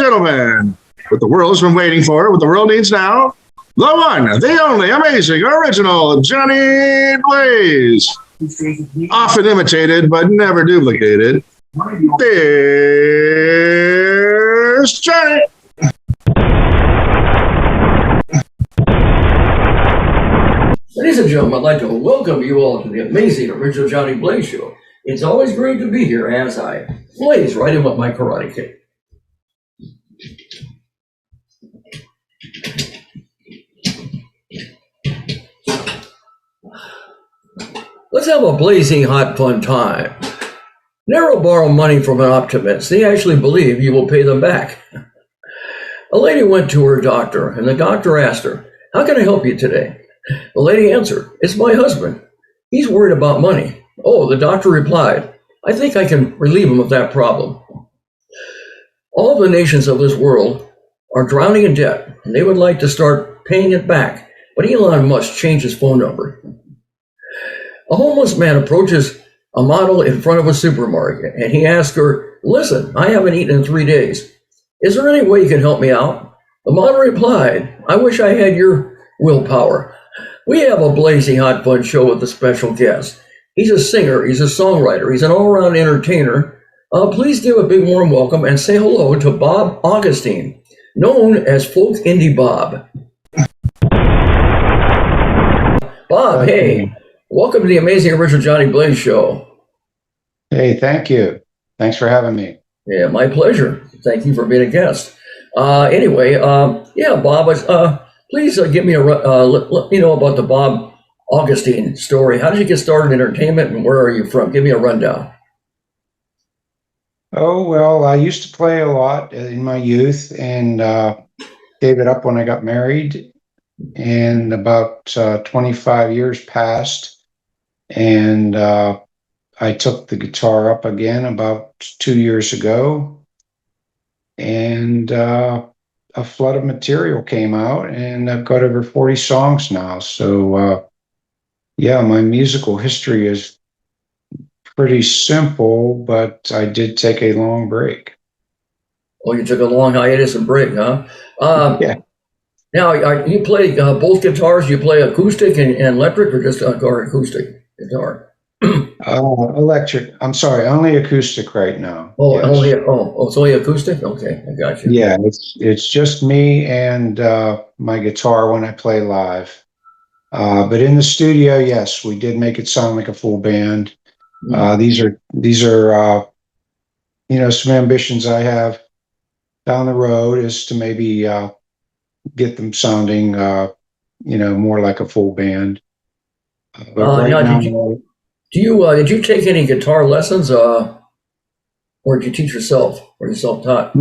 gentlemen, what the world has been waiting for, what the world needs now, the one, the only, amazing, original Johnny Blaze. Often imitated, but never duplicated. Here's Johnny. Ladies and gentlemen, I'd like to welcome you all to the amazing original Johnny Blaze Show. It's always great to be here as I blaze right in with my karate kick. Let's have a blazing hot fun time. Never borrow money from an optimist. They actually believe you will pay them back. A lady went to her doctor, and the doctor asked her, "How can I help you today?" The lady answered, "It's my husband. He's worried about money." Oh, the doctor replied, "I think I can relieve him of that problem." All the nations of this world are drowning in debt, and they would like to start paying it back, but Elon Musk changed his phone number. A homeless man approaches a model in front of a supermarket, and he asks her, "Listen, I haven't eaten in 3 days. Is there any way you can help me out?" The model replied, "I wish I had your willpower." We have a blazing hot fun show with a special guest. He's a singer, he's a songwriter, he's an all-around entertainer. Please give a big warm welcome and say hello to Bob Augustine, known as Folk Indie Bob. Bob, hey, welcome to the amazing original Johnny Blaze Show. Hey, thank you. Thanks for having me. Yeah, my pleasure. Thank you for being a guest. Anyway, Bob, please give me let me know about the Bob Augustine story. How did you get started in entertainment, and where are you from? Give me a rundown. Oh, well, I used to play a lot in my youth and gave it up when I got married. And about 25 years passed, and I took the guitar up again about 2 years ago. And a flood of material came out, and I've got over 40 songs now. So, my musical history is pretty simple, but I did take a long break. Oh, you took a long hiatus and break, huh? Yeah. Now, you play both guitars? You play acoustic and electric, or just acoustic guitar? Electric. I'm sorry, only acoustic right now. Oh, yes. it's only acoustic? Okay, I got you. Yeah, it's just me and my guitar when I play live. But in the studio, yes, we did make it sound like a full band. These are some ambitions I have down the road is to maybe get them sounding more like a full band. But right now, did you take any guitar lessons, or did you teach yourself? Or you self-taught?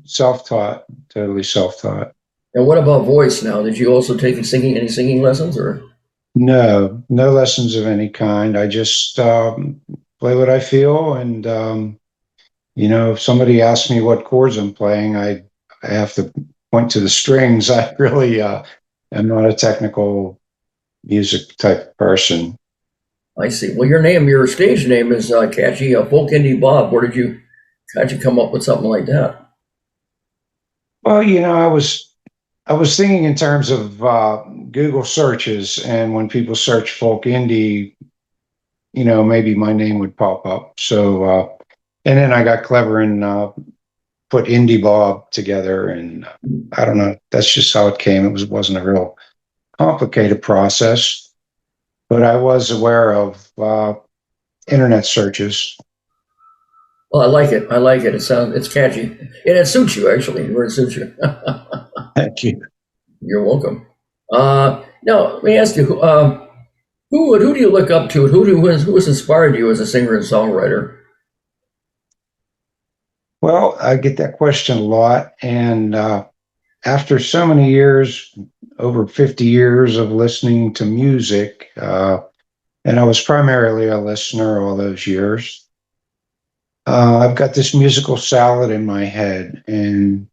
Self-taught, totally self-taught. And what about voice now? Did you also take any singing lessons, or? No lessons of any kind. I just play what I feel, and if somebody asks me what chords I'm playing, I have to point to the strings. I really am not a technical music type person. I see. Well, your stage name is catchy, Folk Indie Bob. How'd you come up with something like that? Well, I was thinking in terms of Google searches, and when people search folk indie, maybe my name would pop up. So, and then I got clever and put Indie Bob together, and I don't know. That's just how it came. It wasn't a real complicated process, but I was aware of internet searches. Well, I like it. It's catchy, and it suits you actually. It suits you. Thank you. You're welcome. Now, let me ask you, who do you look up to? Who has inspired you as a singer and songwriter? Well, I get that question a lot, and after so many years, over 50 years of listening to music, and I was primarily a listener all those years, I've got this musical salad in my head, and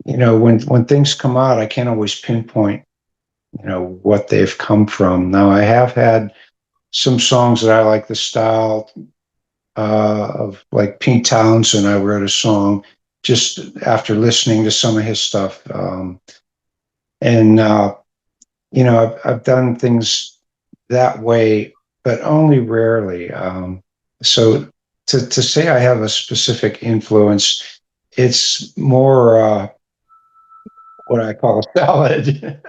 when things come out, I can't always pinpoint, what they've come from. Now, I have had some songs that I like the style of, like Pete Townsend. I wrote a song just after listening to some of his stuff. And I've done things that way, but only rarely. So to say I have a specific influence, it's more what I call a salad.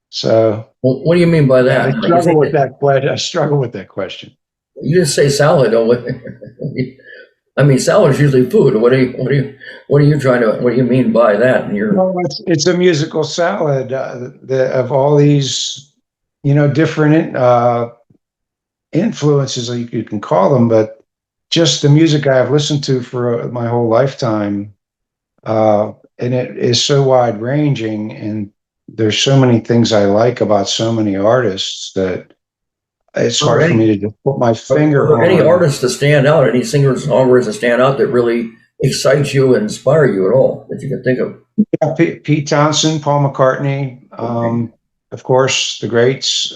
So Well, what do you mean by that? I Like you struggle think with that question. I struggle with that question. you just say salad, don't I mean, salad is usually food. What do you mean by that? And you're, Well, it's a musical salad of all these, different influences, you can call them, but just the music I've listened to for my whole lifetime, and it is so wide ranging, and there's so many things I like about so many artists that it's are hard there for me any, to just put my are finger there any on. artists that stand out? Any singers, songwriters that stand out that really excite you and inspire you at all that you can think of? Yeah, Pete Townsend, Paul McCartney, Okay. of course, the greats.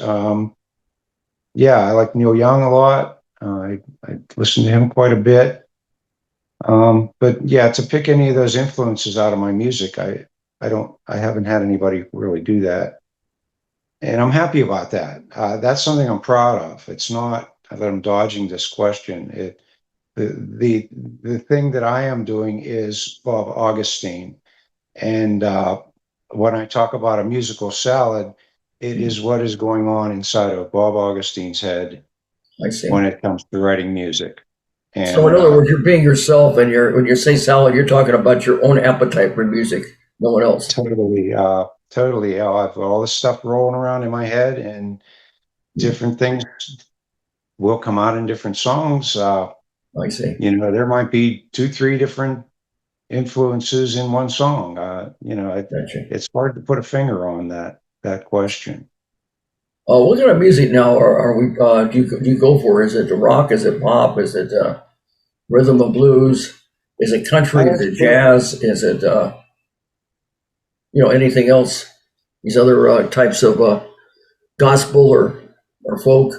Yeah, I like Neil Young a lot. I listen to him quite a bit. But yeah, to pick any of those influences out of my music, I haven't had anybody really do that. And I'm happy about that. That's something I'm proud of. It's not that I'm dodging this question. The thing that I am doing is Bob Augustine. And when I talk about a musical salad, it is what is going on inside of Bob Augustine's head I see. when it comes to writing music. So in And other words, you're being yourself, and when you say salad, you're talking about your own appetite for music, no one else. totally, I've got all this stuff rolling around in my head, and different things will come out in different songs. I see. There might be two, three different influences in one song. Gotcha. It's hard to put a finger on that question. What kind of music now are we? Do you go for? Is it rock? Is it pop? Is it rhythm and blues? Is it I country? Is it actually, jazz? Is it anything else? These other types of gospel or folk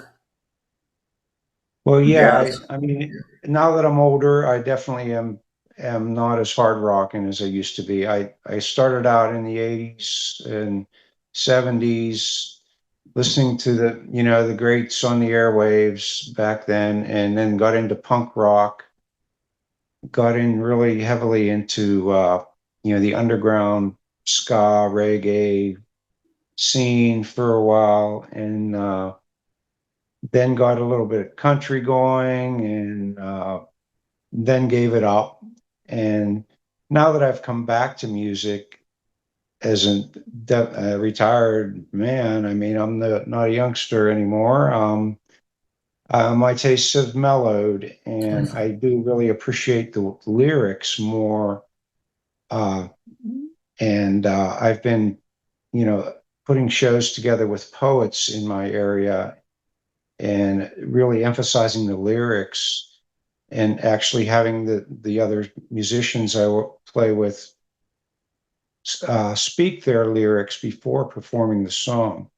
well, or yeah, jazz? I mean, now that I'm older, I definitely am not as hard rocking as I used to be. I started out in the 80s and 70s listening to the greats on the airwaves back then, and then got into punk rock, got in really heavily into the underground ska reggae scene for a while, and then got a little bit of country going, and then gave it up. And now that I've come back to music as a retired man, I mean, I'm not a youngster anymore. My tastes have mellowed, and I do really appreciate the lyrics more. Uh, and I've been, putting shows together with poets in my area and really emphasizing the lyrics, and actually having the other musicians I play with speak their lyrics before performing the song,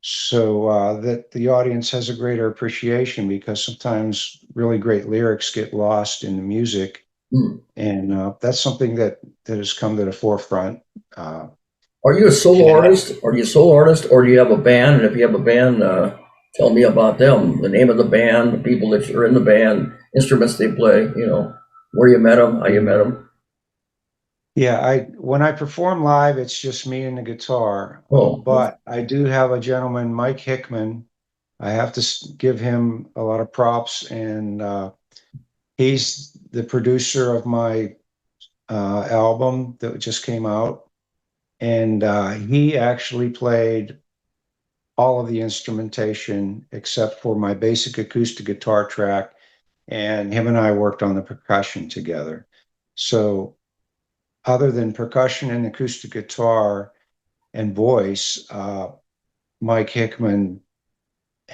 so that the audience has a greater appreciation, because sometimes really great lyrics get lost in the music. Hmm. And that's something that has come to the forefront. Uh, Are you a solo and artist? Are you a solo artist, or do you have a band? And if you have a band, tell me about them. The name of the band, the people that are in the band, instruments they play. Where you met them, how you met them. Yeah, when I perform live, it's just me and the guitar. Oh, But I do have a gentleman, Mike Hickman. I have to give him a lot of props, and he's the producer of my album that just came out, and he actually played all of the instrumentation except for my basic acoustic guitar track, and him and I worked on the percussion together. So other than percussion and acoustic guitar and voice, Mike Hickman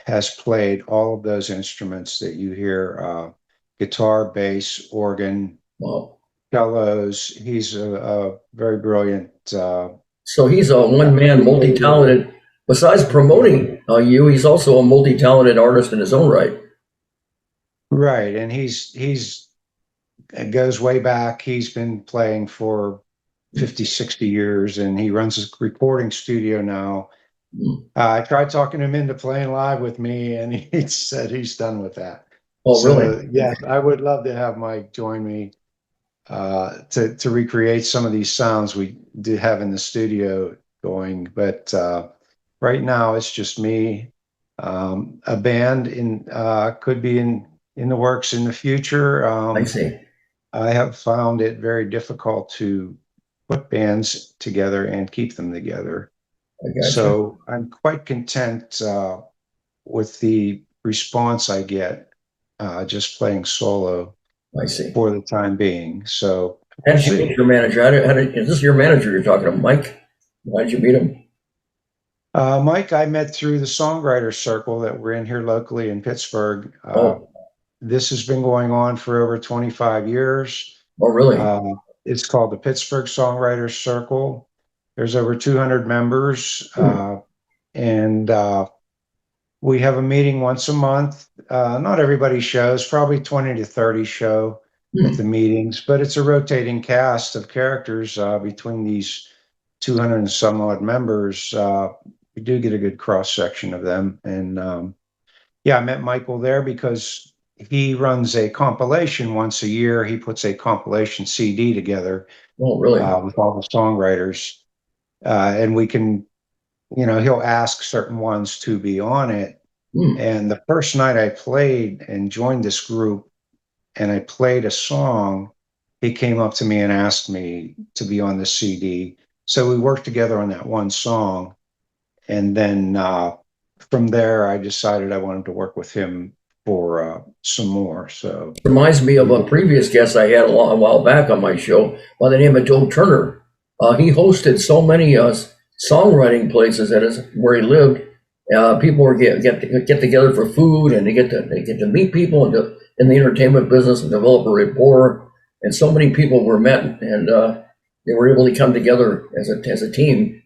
has played all of those instruments that you hear, guitar, bass, organ, wow. cellos. He's a very brilliant So he's a one-man, creator. multi-talented. Besides promoting you, he's also a multi-talented artist in his own right. Right, and he's it goes way back. He's been playing for 50, 60 years, and he runs a recording studio now. I tried talking him into playing live with me, and he said he's done with that. Oh, So really? yes, I would love to have Mike join me to recreate some of these sounds we did have in the studio going. But right now it's just me. A band in could be in the works in the future. I see. I have found it very difficult to put bands together and keep them together. I got you. So I'm quite content with the response I get just playing solo I see. for the time being. So How we'll did you meet see. your manager? Is this your manager you're talking to, Mike? Why did you meet him? Mike, I met through the Songwriter Circle that we're in here locally in Pittsburgh. Oh, This has been going on for over 25 years. oh, really? Uh, it's called the Pittsburgh Songwriters Circle. There's over 200 members, and we have a meeting once a month. Not everybody shows, probably 20 to 30 show at the meetings, but it's a rotating cast of characters between these 200 and some odd members. We do get a good cross section of them. And yeah, I met Michael there because he runs a compilation once a year. He puts a compilation CD together Oh, really? with all the songwriters. And we can, he'll ask certain ones to be on it. And the first night I played and joined this group and I played a song, he came up to me and asked me to be on the CD. So we worked together on that one song. And then from there, I decided I wanted to work with him for some more. So Reminds me of a previous guest I had a while back on my show by the name of Joe Turner. He hosted so many songwriting places where he lived. People were get together for food, and they get to meet people in the entertainment business and develop a rapport. And so many people were met, and they were able to come together as a team.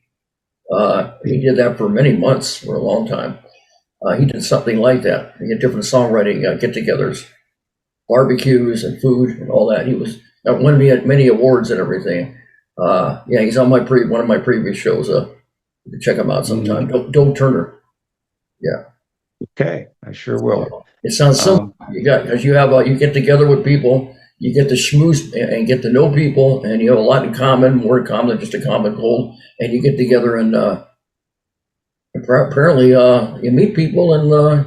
He did that for many months, for a long time. He did something like that. He had different songwriting get-togethers, barbecues, and food, and all that. He won many awards and everything. Yeah, he's on one of my previous shows. You can check him out sometime. Don't Turner. Yeah. Okay, I sure will. It sounds simple. You get together with people, you get to schmooze and get to know people, and you have a lot in common, more in common than just a common cold. And you get together and apparently you meet people and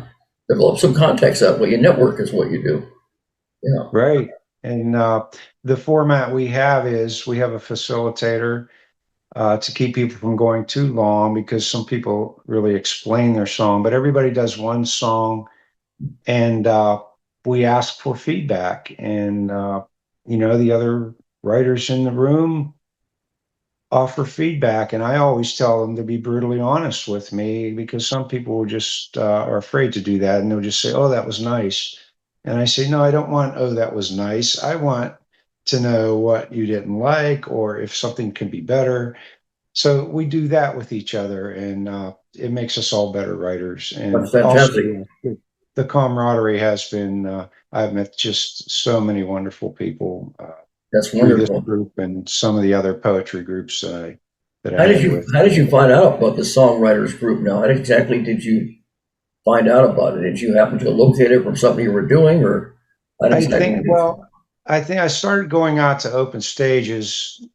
develop some contacts that way. You network is what you do. Yeah. Right. And the format we have is we have a facilitator to keep people from going too long because some people really explain their song, but everybody does one song and we ask for feedback. And, the other writers in the room offer feedback. And I always tell them to be brutally honest with me because some people just are afraid to do that. And they'll just say, oh, that was nice. And I say, no, I don't want, oh, that was nice. I want to know what you didn't like or if something can be better. So we do that with each other, and it makes us all better writers. And That's fantastic. also, the camaraderie has been, I've met just so many wonderful people That's through this wonderful. group and some of the other poetry groups that I How did had you with. how did you find out about the songwriters group now? How exactly did you find out about it? Did you happen to locate it from something you were doing, or how did I exactly think, did you find well, I think I started going out to open stages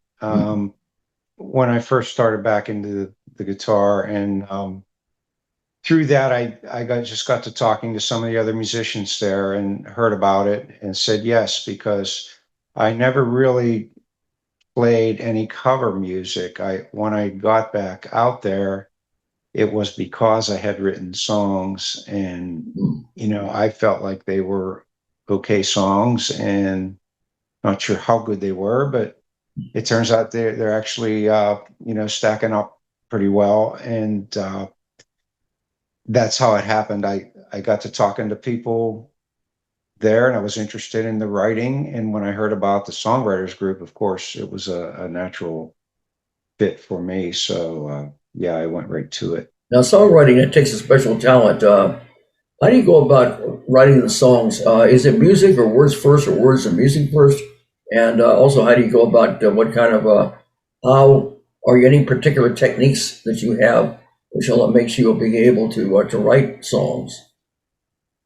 when I first started back into the guitar, and through that, just got to talking to some of the other musicians there and heard about it and said yes, because I never really played any cover music. When I got back out there, it was because I had written songs and, I felt like they were okay songs and not sure how good they were, but it turns out they're actually, stacking up pretty well. And, that's how it happened. I got to talking to people there and I was interested in the writing. And when I heard about the songwriters group, of course, it was a natural fit for me. So, yeah, I went right to it. Now, songwriting, it takes a special talent. How do you go about writing the songs? Is it music or words first, or words and music first? And also, how do you go about what kind of how are you any particular techniques that you have which makes you being able to write songs?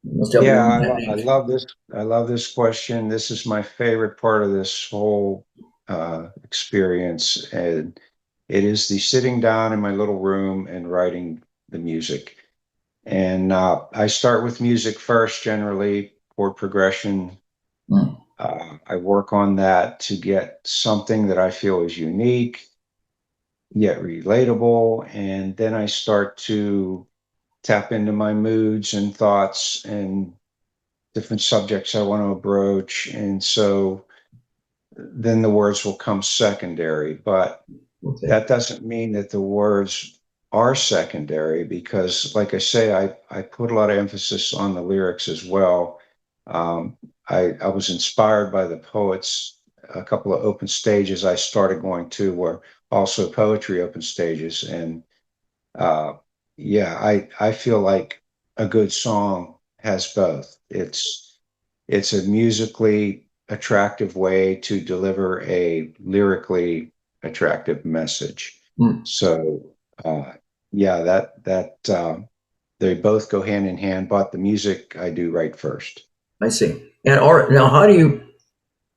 You must have your Yeah, own I technique. love this. I love this question. This is my favorite part of this whole experience, and it is the sitting down in my little room and writing the music. And I start with music first, generally chord progression. Hmm. I work on that to get something that I feel is unique yet relatable, and then I start to tap into my moods and thoughts and different subjects I want to broach. And so then the words will come secondary. But Okay. that doesn't mean that the words are secondary because, like I say, I put a lot of emphasis on the lyrics as well. Um, I was inspired by the poets. A couple of open stages I started going to were also poetry open stages. And uh, yeah, I feel like a good song has both. It's a musically attractive way to deliver a lyrically attractive message. Hmm. So uh, yeah, they both go hand in hand, but the music I do write first. I see. And art. Now, how do you?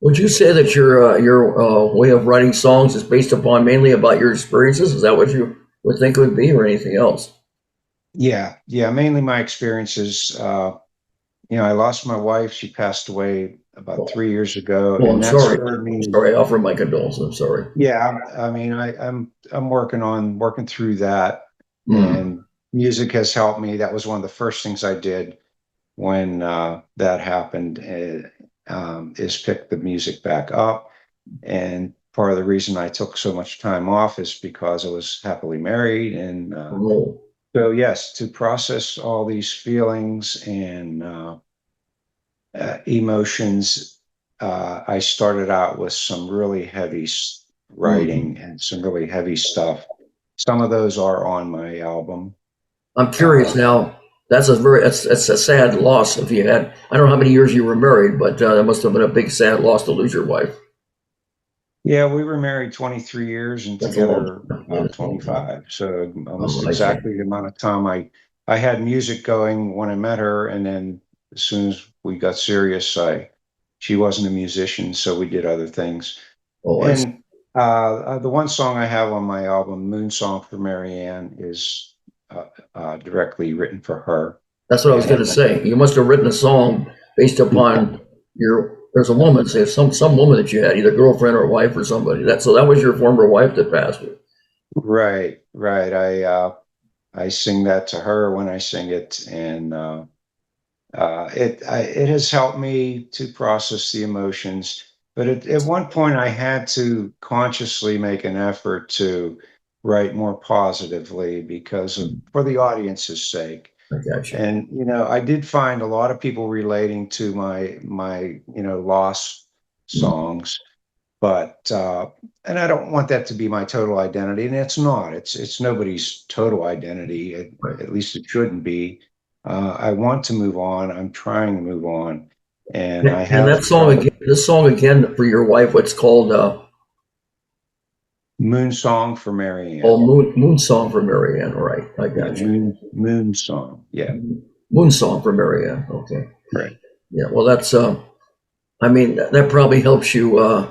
Would you say that your way of writing songs is based upon mainly about your experiences? Is that what you would think it would be, or anything else? Yeah, mainly my experiences. I lost my wife. She passed away about Oh, 3 years ago, oh, I'm and that sorry. spurred I'm me. sorry. I offer my condolences. I'm sorry. Yeah, I mean, I'm working through that, Hmm. and music has helped me. That was one of the first things I did when that happened, is pick the music back up. And part of the reason I took so much time off is because I was happily married, and Oh, so yes, to process all these feelings and emotions. I started out with some really heavy hmm. writing and some really heavy stuff. Some of those are on my album. I'm Uh, curious now. That's a sad loss. If you had, I don't know how many years you were married, but that must have been a big sad loss to lose your wife. yeah, we were married 23 years and That's a long together time. That about is a long time. 25. So almost Oh, I see. exactly the amount of time I had music going when I met her. And then as soon as we got serious, she wasn't a musician, so we did other things. Oh, I see. And the one song I have on my album, Moon Song for Maryanne, is directly written for her. That's what I was going to And say. You must have written a song based upon your. There's a woman, say some woman that you had, either girlfriend or wife or somebody. That was your former wife that passed. right. I sing that to her when I sing it, and it has helped me to process the emotions. But at one point, I had to consciously make an effort to write more positively because of for the audience's sake. I got you. And I did find a lot of people relating to my loss songs, but and I don't want that to be my total identity, and it's not. It's nobody's total identity. Right. At least it shouldn't be. I want to move on. I'm trying to move on, and I And have tried. this song again for your wife, what's called Moon Song for oh, Maryanne. Moon Song for Marianne. Right, I Yeah, got you. Moon Song. Yeah, Moon Song for Marianne. Okay. right. Yeah. Well, that's I mean, that probably helps you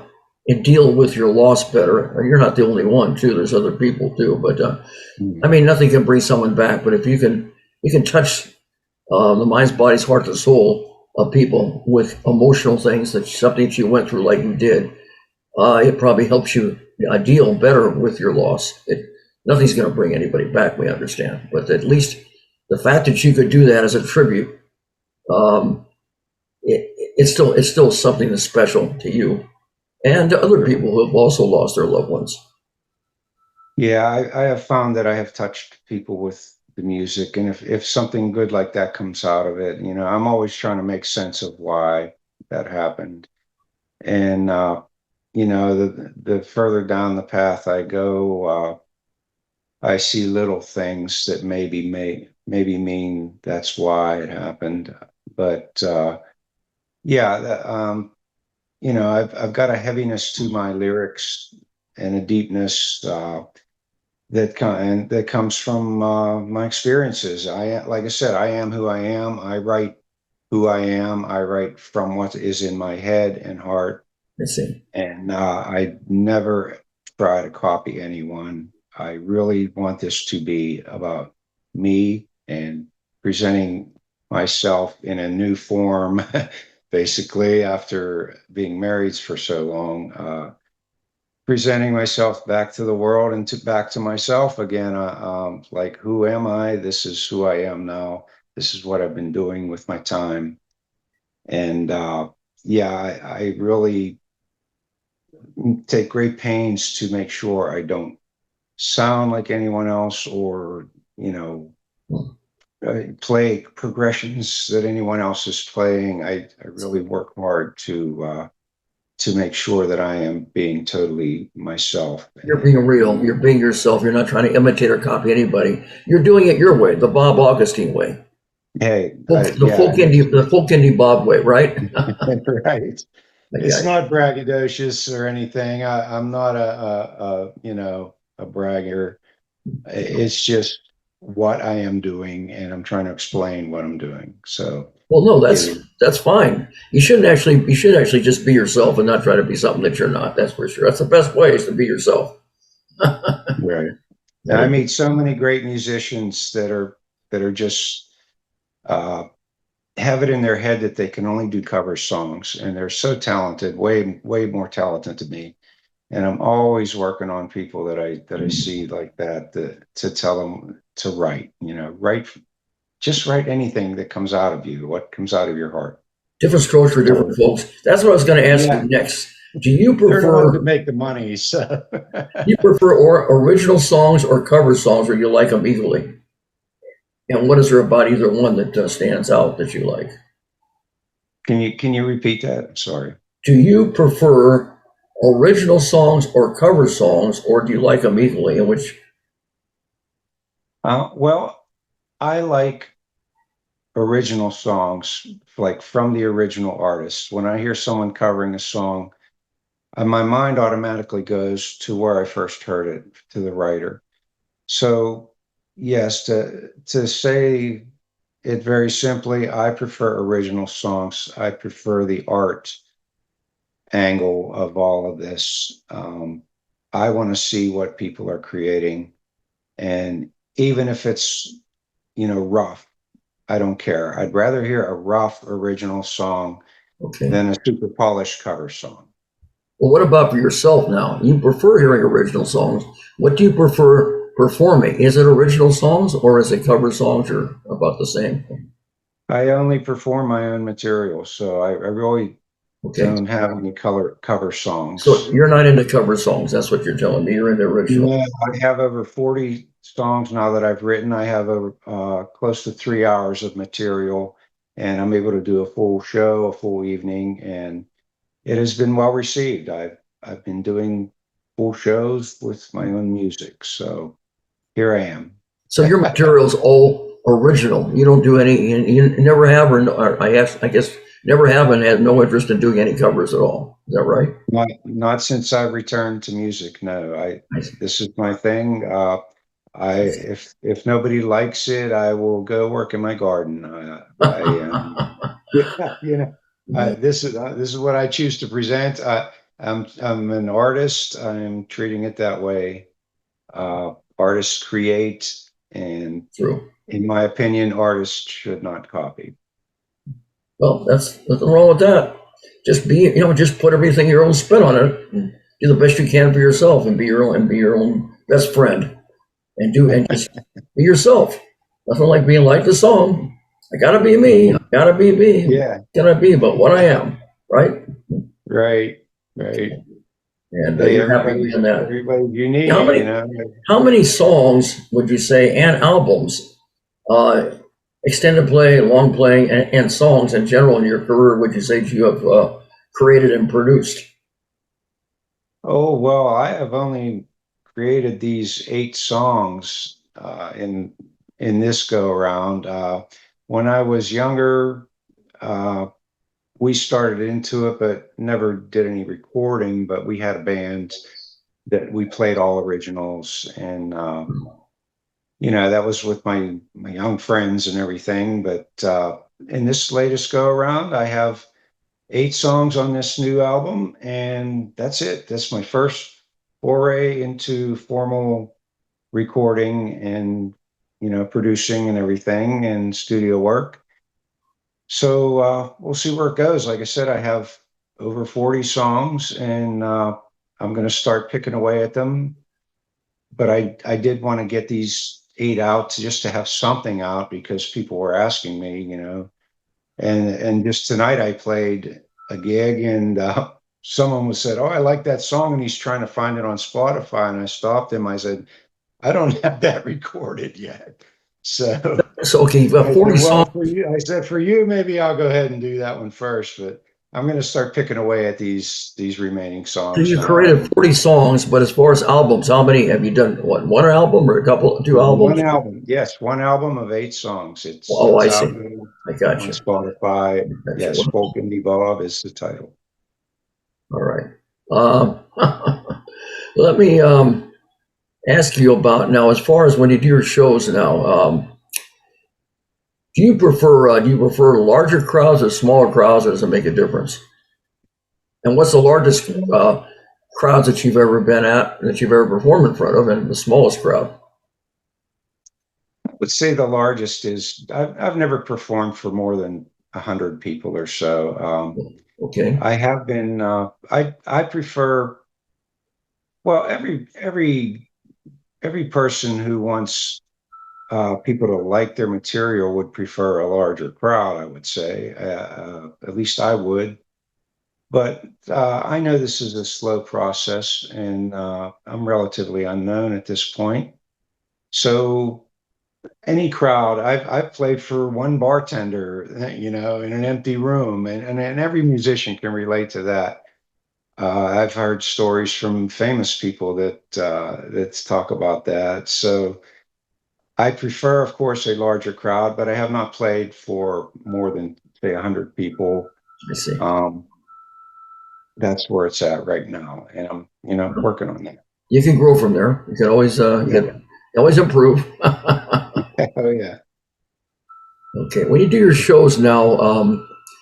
deal with your loss better. You're not the only one, too. There's other people too, but I Mm. mean, nothing can bring someone back. But if you can touch the mind's, body's, heart, and soul of people with emotional things, that's something that you went through, like you did. It probably helps you deal better with your loss. Nothing's going to bring anybody back, we understand, but at least the fact that you could do that as a tribute, um, it's still something that's special to you and to other people who have also lost their loved ones. Yeah, I have found that I have touched people with the music, and if something good like that comes out of it, I'm always trying to make sense of why that happened. And the further down the path I go, I see little things that maybe mean that's why it happened. But yeah, I've got a heaviness to my lyrics and a deepness that comes from my experiences. Like I said, I am who I am. I write who I am. I write from what is in my head and heart, I see. and I never try to copy anyone. I really want this to be about me and presenting myself in a new form, basically, after being married for so long. Presenting myself back to the world and back to myself again. Like, who am I? This is who I am now. This is what I've been doing with my time. And yeah, I really take great pains to make sure I don't sound like anyone else, or, play progressions that anyone else is playing. I really work hard to make sure that I am being totally myself. You're being real. You're being yourself. You're not trying to imitate or copy anybody. You're doing it your way, the Bob Augustine way, Hey, the yeah, folk indie Bob way, right? right. It's Okay. not braggadocious or anything. I'm not a bragger. It's just what I am doing, and I'm trying to explain what I'm doing. So Well, no, it, that's fine. You should actually just be yourself and not try to be something that you're not. That's for sure. That's the best way is to be yourself. right. And That I is, meet so many great musicians that are just uh, have it in their head that they can only do cover songs, and they're so talented, way more talented than me. And I'm always working on people that I see like that, to tell them to write. Just write anything that comes out of you, what comes out of your heart. different strokes for different So folks. That's what I was going to ask you yeah, next. Do you they're the ones that prefer make the money. So original songs or cover songs, or you like them equally? And what is there about either one that stands out that you like? can you repeat that? I'm sorry. Do you prefer original songs or cover songs, or do you like them equally? In which, Well, I like original songs, like from the original artist. When I hear someone covering a song, my mind automatically goes to where I first heard it, to the writer. So, yes, to say it very simply, I prefer original songs. I prefer the art angle of all of this. I want to see what people are creating, and even if it's rough, I don't care. I'd rather hear a rough original song okay. than a super polished cover song. Well, what about for yourself now? You prefer hearing original songs. What do you prefer performing? Is it original songs or is it cover songs, or about the same? I only perform my own material, so I really Okay. don't have any cover So songs. you're not into cover songs. That's what you're telling me. You're into original. Yeah, I have over 40 songs now that I've written. I have over close to 3 hours of material, and I'm able to do a full show, a full evening, and it has been well received. I've been doing full shows with my own music, so here I am. So your material's all original. You don't do any, you never have, or I guess never have and had no interest in doing any covers at all. Is that right? Not since I've returned to music. No, I see. this is my thing. I if nobody likes it, I will go work in my garden. I yeah, this is what I choose to present. I'm an artist. I'm treating it that way. Artists create, and True. in my opinion, artists should not copy. Well, that's nothing wrong with that. Just just put everything your own spin on it. And do the best you can for yourself, and be your own best friend, and just be yourself. Nothing like being like the song. I gotta be me. I gotta be me. Yeah, Gotta be but what I am, right? right, right. And Hey, you're happy being that. everybody's How unique, many how many songs would you say, and albums, uh, extended play, long playing, and songs in general in your career would you say you have created and produced? Oh, well, I have only created these 8 songs in this go around. When I was younger, we started into it, but never did any recording. But we had a band that we played all originals, and that was with my young friends and everything. But in this latest go around, I have 8 songs on this new album, and that's it. That's my first foray into formal recording and producing and everything and studio work. So we'll see where it goes. Like I said, I have over 40 songs, and I'm going to start picking away at them. But I did want to get these 8 out just to have something out, because people were asking me. And just tonight I played a gig, and someone was said, "Oh, I like that song," and he's trying to find it on Spotify. And I stopped him. I said, "I don't have that recorded yet." So So, okay, you've got I 40 said, "Well, songs. for you," I said, "For you, maybe I'll go ahead and do that one first." But I'm going to start picking away at these remaining So songs you now. created 40 songs, but as far as albums, how many have you done? What, one album or a couple, 2 albums? One album, yes, one album of 8 songs. Oh, It's I out see. I got on you. Spotify. Got you. Yes, Folk Indie Bob is the title. All right. Um, let me ask you about now, as far as when you do your shows now, do you prefer larger crowds or smaller crowds? Or does it make a difference? And what's the largest crowds that you've ever been at, that you've ever performed in front of, and the smallest crowd? I would say the largest is I've never performed for more than 100 people or so. Okay. I have been. I prefer. Well, every person who wants people to like their material would prefer a larger crowd, I would say. At least I would. But I know this is a slow process, and I'm relatively unknown at this point. So any crowd, I've played for one bartender, in an empty room, and every musician can relate to that. I've heard stories from famous people that talk about that. So I prefer, of course, a larger crowd, but I have not played for more than say 100 people. I see. Um, that's where it's at right now, and I'm working on that. You can grow from there. You can always Yeah. always improve. Oh yeah. Okay, when you do your shows now,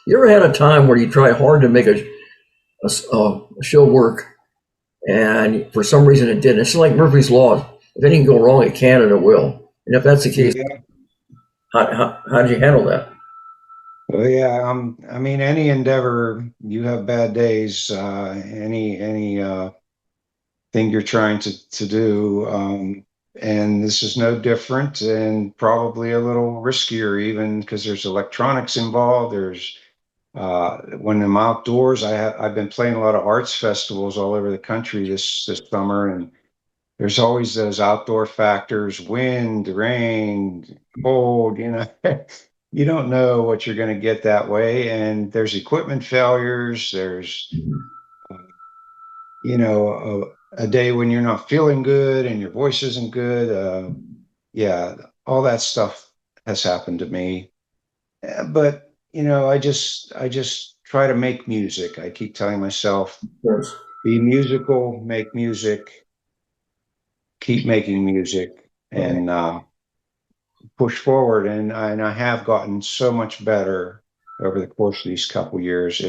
you ever had a time where you tried hard to make a show work, and for some reason it didn't? It's like Murphy's Law. If anything go wrong, it can and it will. And if that's the case, Yeah. how did you handle that? Oh yeah. I mean, any endeavor, you have bad days. Any thing you're trying to do, and this is no different, and probably a little riskier, even because there's electronics involved. There's when I'm outdoors, I've been playing a lot of arts festivals all over the country this summer, and there's always those outdoor factors: wind, rain, cold. You don't know what you're going to get that way, and there's equipment failures. There's uh, a day when you're not feeling good and your voice isn't good. Yeah, all that stuff has happened to me. But I just try to make music. I keep telling myself, Yes. be musical, make music, keep making music, Right. and push forward. And I have gotten so much better over the course of these couple years.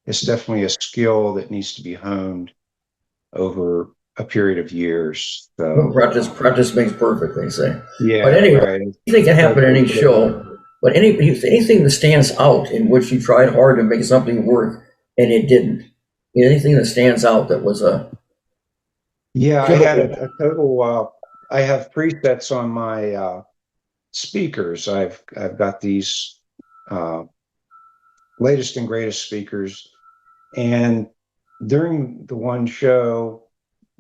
It's definitely a skill that needs to be honed over a period of years. Well, So practice makes perfect, they say. But yeah, anyway, right. anything can happen in any Self-discipline. show. But anything that stands out in which you tried hard to make something work and it didn't. Anything that stands out that was a Yeah, I had pivotal. a total. I have presets on my speakers. I've got these uh, latest and greatest speakers, and during the one show,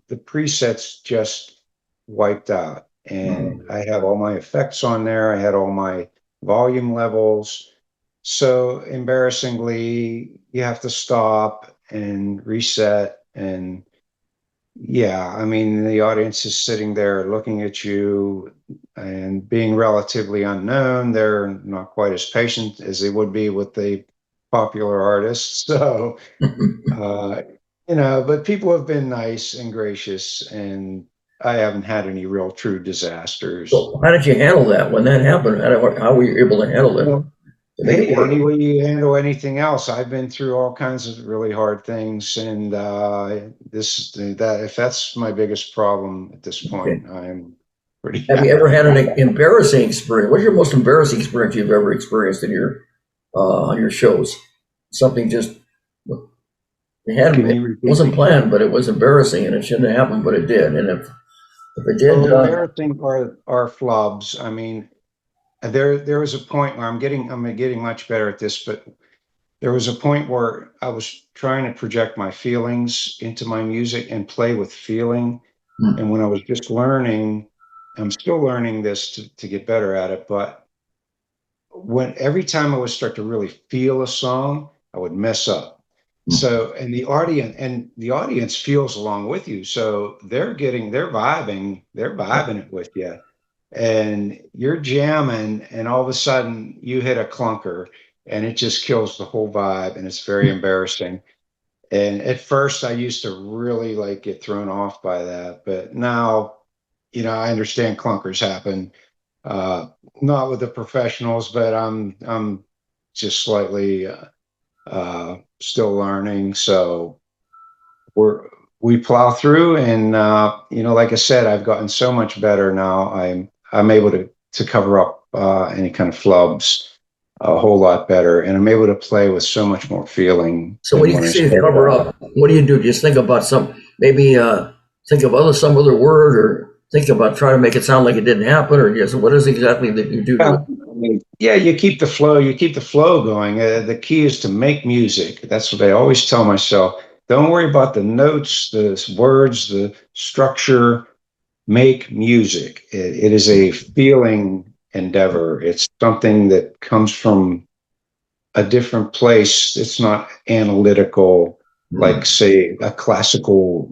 the presets just wiped out, and I have all my effects on there. I had all my volume levels. So embarrassingly, you have to stop and reset, and Yeah, I mean, the audience is sitting there looking at you and being relatively unknown. They're not quite as patient as they would be with the popular artists. So, uh, but people have been nice and gracious, and I haven't had any real true disasters. So how did you handle that when that happened? How were you able to handle it Well, to make it hey, work? any way you handle anything else, I've been through all kinds of really hard things, and that if that's my biggest problem at this Okay. point, I'm pretty Have you ever happy. had an embarrassing experience? What's your most embarrassing experience you've ever experienced in your on your shows? Something just Can it you repeat? wasn't planned, but it was embarrassing, and it shouldn't have happened, but it did. And if it Well, did, embarrassing are flubs. I mean, there was a point where I'm getting much better at this, but there was a point where I was trying to project my feelings into my music and play with feeling. hmm, And when I was just learning, I'm still learning this to get better at it. But when every time I would start to really feel a song, I would mess up. hmm. So, and the audience feels along with you. So they're vibing it with you. And you're jamming, and all of a sudden you hit a clunker and it just kills the whole vibe. And it's very embarrassing. And at first, I used to really like get thrown off by that, but now, I understand clunkers happen. Uh, Not with the professionals, but I'm just slightly still learning. So we're we plow through, and like I said, I've gotten so much better now. I'm able to cover up any kind of flubs a whole lot better, and I'm able to play with so much more feeling So when than you when I say started cover out. up, what do you do? Just think about maybe think of some other word, or think about trying to make it sound like it didn't happen, or just what is exactly that you do to Yeah, it? I mean, yeah, you keep the flow going. The key is to make music. That's what I always tell myself. Don't worry about the notes, the words, the structure. Make music. It is a feeling endeavor. It's something that comes from a different place. It's not analytical, like, Hmm. say, a classical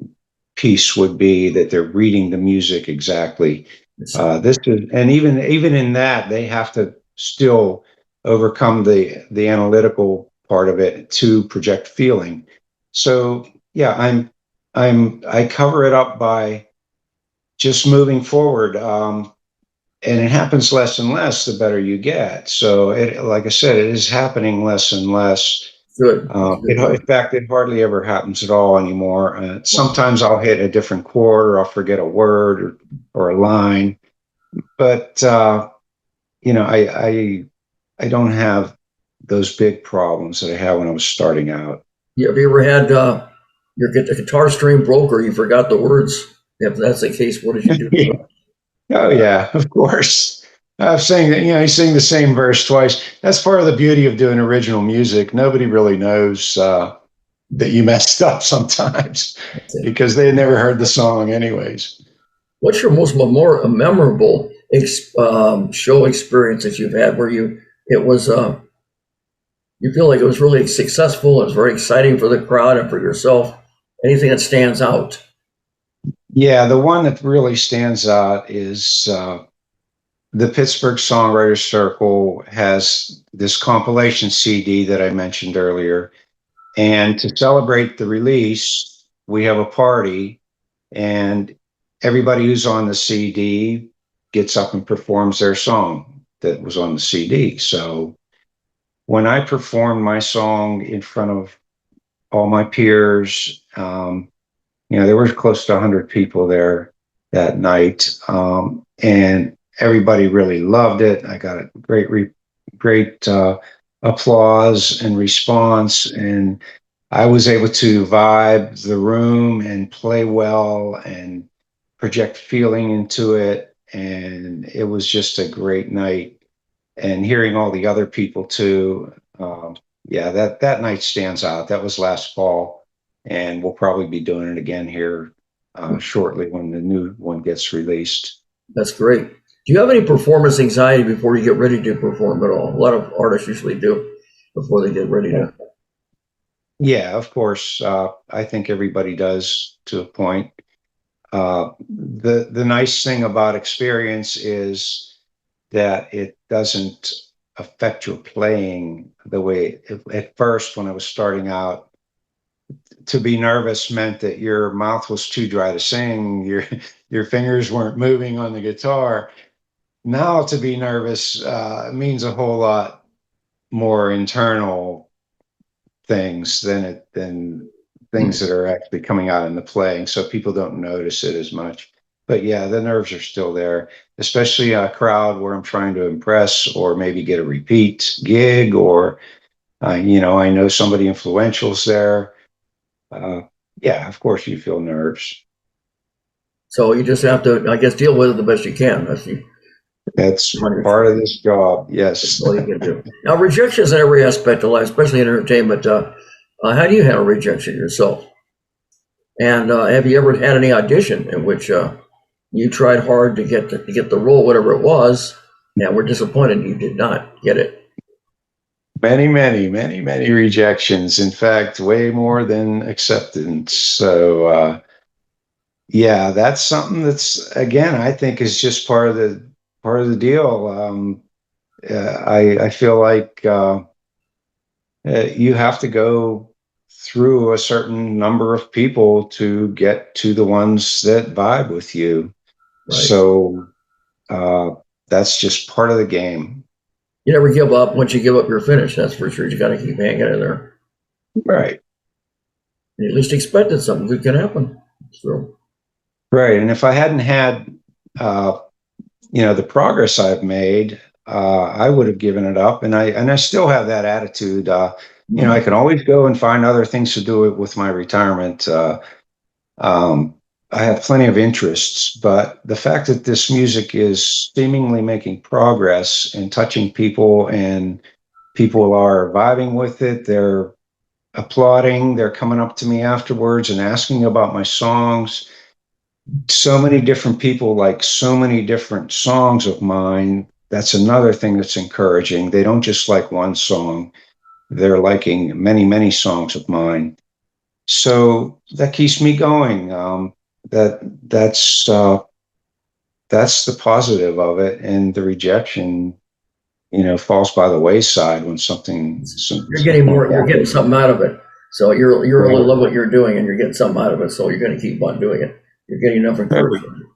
piece would be, that they're reading the music exactly. It's, This is, and even in that, they have to still overcome the analytical part of it to project feeling. So yeah, I cover it up by just moving forward. And it happens less and less the better you get. So, like I said, it is happening less and less. good. It's good to In fact, it hardly ever happens at all anymore. know. Sometimes I'll hit a different chord, or I'll forget a word, or a line. But I don't have those big problems that I had when I was starting out. Have you ever had the guitar string broke or you forgot the words? If that's the case, what did you do to it? Oh yeah, of course. I've saying that, you sing the same verse twice. That's part of the beauty of doing original music. Nobody really knows that you messed up sometimes because they had never heard the song anyways. What's your most memorable show experience that you've had where it was you feel like it was really successful? It was very exciting for the crowd and for yourself. Anything that stands out? Yeah, the one that really stands out is the Pittsburgh Songwriter Circle has this compilation CD that I mentioned earlier. And to celebrate the release, we have a party, and everybody who's on the CD gets up and performs their song that was on the CD. So when I performed my song in front of all my peers, there were close to 100 people there that night, and everybody really loved it. I got a great applause and response, and I was able to vibe the room and play well and project feeling into it. And it was just a great night. And hearing all the other people too, yeah, that night stands out. That was last fall, and we'll probably be doing it again here shortly when the new one gets released. That's great. Do you have any performance anxiety before you get ready to perform at all? A lot of artists usually do before they get ready Yeah, to. yeah, of course. I think everybody does to a point. The nice thing about experience is that it doesn't affect your playing the way at first when I was starting out. To be nervous meant that your mouth was too dry to sing, your fingers weren't moving on the guitar. Now to be nervous means a whole lot more internal things than things that are actually coming out in the playing, so people don't notice it as much. But yeah, the nerves are still there, especially a crowd where I'm trying to impress or maybe get a repeat gig, or I know somebody influential's there. Uh, yeah, of course you feel nerves. So you just have to, I guess, deal with it the best you can. That's part of this job. Yes. That's all you can do. Now, rejection is in every aspect of life, especially in entertainment. How do you handle rejection yourself? And have you ever had any audition in which you tried hard to get the role, whatever it was, and were disappointed you did not get it? Many rejections. In fact, way more than acceptance. So, yeah, that's something that's, again, I think is just part of the deal. I feel like you have to go through a certain number of people to get to the ones that vibe with you. Right. So uh, that's just part of the game. You never give up. Once you give up, you're finished. That's for sure. You got to keep hanging in there. Right. You at least expect that something good can happen. So. Right. And if I hadn't had, the progress I've made, I would have given it up. And I still have that attitude. I can always go and find other things to do with my retirement. I have plenty of interests, but the fact that this music is seemingly making progress and touching people, and people are vibing with it, they're applauding, they're coming up to me afterwards and asking about my songs. So many different people like so many different songs of mine. That's another thing that's encouraging. They don't just like one song, they're liking many songs of mine. So that keeps me going. That's the positive of it, and the rejection, falls by the wayside when You're getting more. You're getting something out of it. So you really love what you're doing, and you're getting something out of it. So you're going to keep on doing it. You're getting enough encouragement.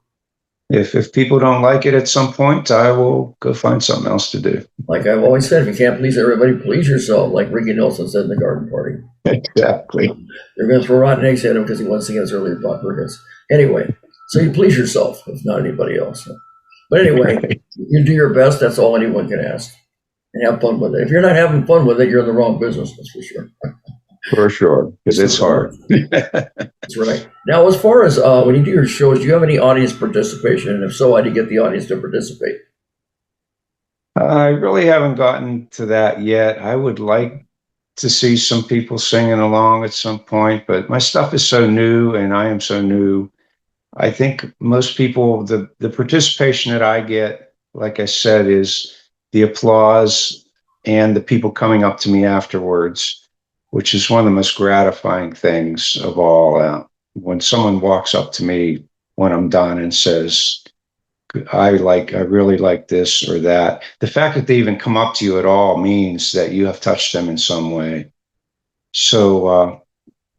If people don't like it at some point, I will go find something else to do. Like I've always said, if you can't please everybody, please yourself. Like Ricky Nelson said in the garden party. Exactly. They're going to throw rotten eggs at him because he wants to get his earlier popular hits. Anyway, so you please yourself, if not anybody else. But anyway, you do your best. That's all anyone can ask. And have fun with it. If you're not having fun with it, you're in the wrong business. That's for sure. For sure, because it's hard. That's right. Now, as far as when you do your shows, do you have any audience participation? And if so, how do you get the audience to participate? I really haven't gotten to that yet. I would like to see some people singing along at some point, but my stuff is so new and I am so new. I think most people, the participation that I get, like I said, is the applause and the people coming up to me afterwards, which is one of the most gratifying things of all. When someone walks up to me when I'm done and says, I really like this or that. The fact that they even come up to you at all means that you have touched them in some way. So,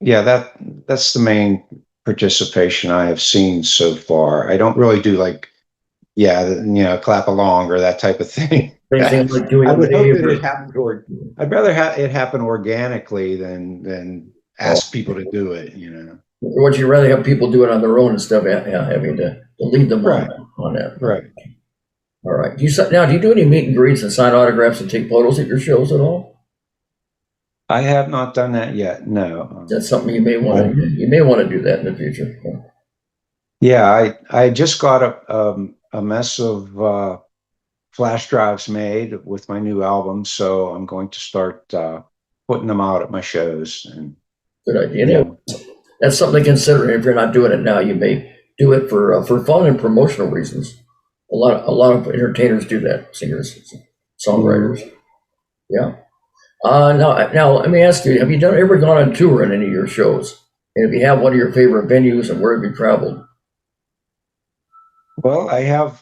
that's the main participation I have seen so far. I don't really do clap along or that type of thing. Like doing I would hope that it happened, I'd rather have it happen organically than ask people to do it. Would you rather have people do it on their own instead of having to lead them right. on that? Right. All right. Do you do any meet and greets and sign autographs and take photos at your shows at all? I have not done that yet. No. That's something you may want to. You may want to do that in the future. Yeah, I just got a mess of flash drives made with my new album, so I'm going to start putting them out at my shows. And good idea. That's something to consider. If you're not doing it now, you may do it for fun and promotional reasons. A lot of entertainers do that. Singers, songwriters. Yeah. Now let me ask you: have you ever gone on tour in any of your shows? And if you have, what are your favorite venues and where have you traveled? Well, I have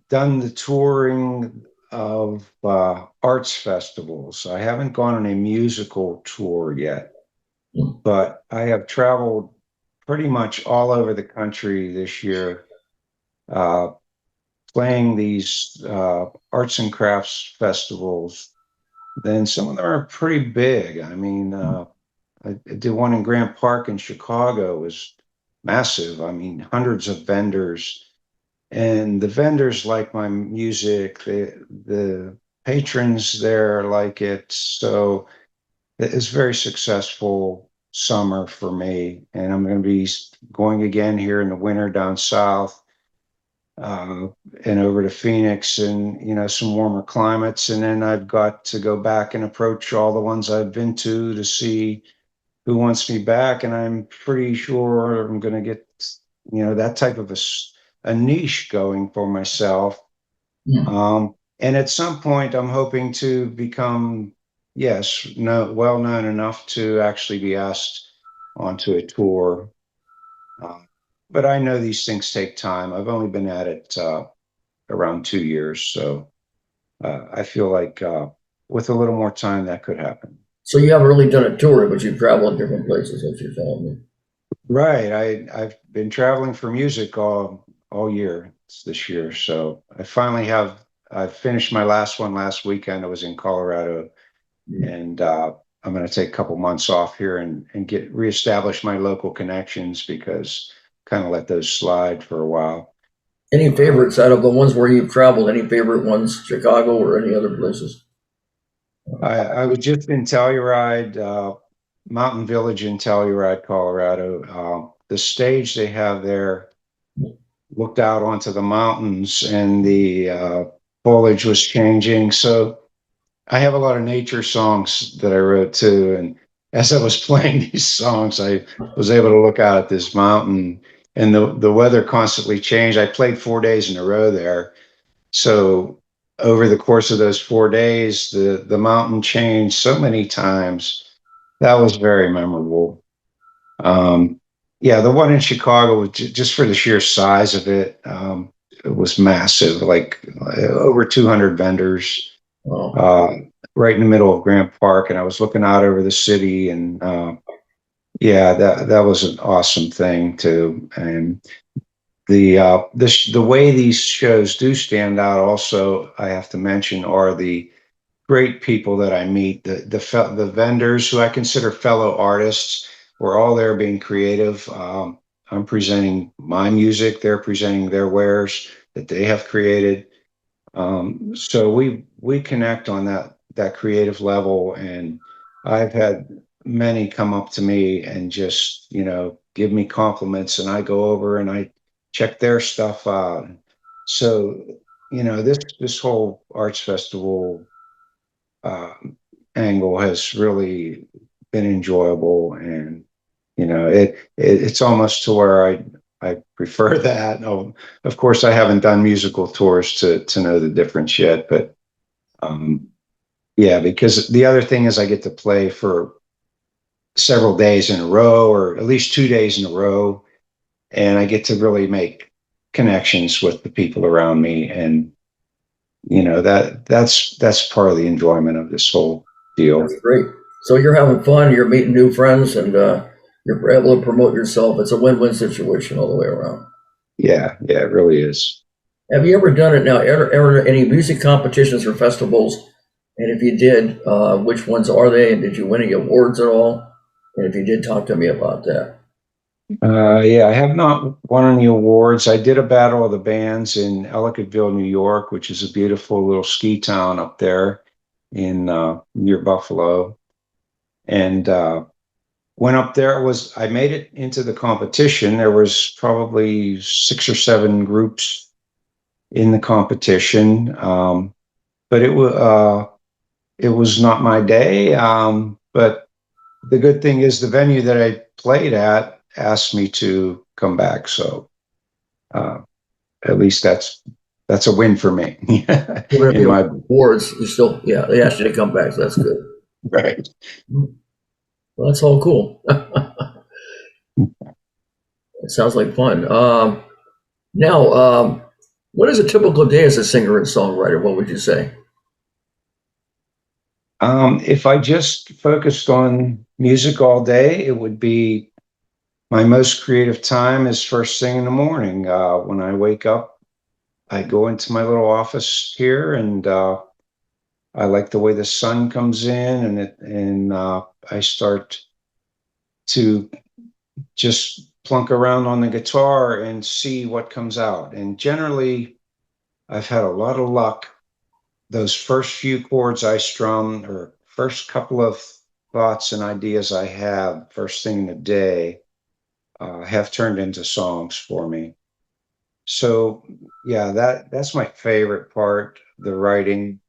done the touring of arts festivals. I haven't gone on a musical tour yet, but I have traveled pretty much all over the country this year, uh, playing these arts and crafts festivals. Then some of them are pretty big. I mean, I did one in Grant Park in Chicago. It was massive. I mean, hundreds of vendors, and the vendors like my music. The patrons there like it. So it's very successful summer for me, and I'm going to be going again here in the winter down south, uh, and over to Phoenix and some warmer climates. And then I've got to go back and approach all the ones I've been to see who wants me back. And I'm pretty sure I'm going to get that type of a niche going for myself. And at some point, I'm hoping to become, yes, no, well known enough to actually be asked onto a tour. But I know these things take time. I've only been at it around 2 years, so I feel like with a little more time, that could happen. So you haven't really done a tour, but you've traveled different places, as you're telling me. Right. I've been traveling for music all year this year, so I finished my last one last weekend. I was in Colorado, and I'm going to take a couple months off here and get reestablish my local connections because kind of let those slide for a while. Any favorites out of the ones where you've traveled? Any favorite ones, Chicago or any other places? I was just in Telluride, Mountain Village in Telluride, Colorado. The stage they have there looked out onto the mountains, and the foliage was changing. So I have a lot of nature songs that I wrote too. And as I was playing these songs, I was able to look out at this mountain, and the weather constantly changed. I played 4 days in a row there. So over the course of those 4 days, the mountain changed so many times. That was very memorable. Um, yeah, the one in Chicago was just for the sheer size of it. It was massive, like over 200 vendors, Oh, right in the middle of Grant Park, and I was looking out over the city, and yeah, that was an awesome thing too. And the way these shows do stand out, also, I have to mention, are the great people that I meet, the vendors who I consider fellow artists. We're all there being creative. I'm presenting my music; they're presenting their wares that they have created. So we connect on that creative level, and I've had many come up to me and just give me compliments, and I go over and I check their stuff out. So this whole arts festival uh, angle has really been enjoyable, and it's almost to where I prefer that. Oh, of course, I haven't done musical tours to know the difference yet, but um, yeah, because the other thing is I get to play for several days in a row, or at least 2 days in a row, and I get to really make connections with the people around me, and that's part of the enjoyment of this whole deal. that's great. So you're having fun, you're meeting new friends, and you're able to promote yourself. It's a win-win situation all the way around. Yeah, it really is. Have you ever done it now? Ever any music competitions or festivals? And if you did, which ones are they? And did you win any awards at all? And if you did, talk to me about that. Yeah, I have not won any awards. I did a battle of the bands in Ellicottville, New York, which is a beautiful little ski town up there in near Buffalo. And went up there. I made it into the competition. There was probably 6 or 7 groups in the competition, but it was not my day. But the good thing is the venue that I played at asked me to come back, so uh, at least that's a win for me. Even if In you my have awards, you still, yeah, they asked you to come back, so that's good. right. Well, that's all cool. It sounds like fun. Now, what is a typical day as a singer and songwriter? What would you say? If I just focused on music all day, it would be my most creative time is first thing in the morning. When I wake up, I go into my little office here, and I like the way the sun comes in, and I start to just plunk around on the guitar and see what comes out. And generally, I've had a lot of luck. Those first few chords I strum, or first couple of thoughts and ideas I have first thing in the day, have turned into songs for me. So yeah, that's my favorite part, the writing.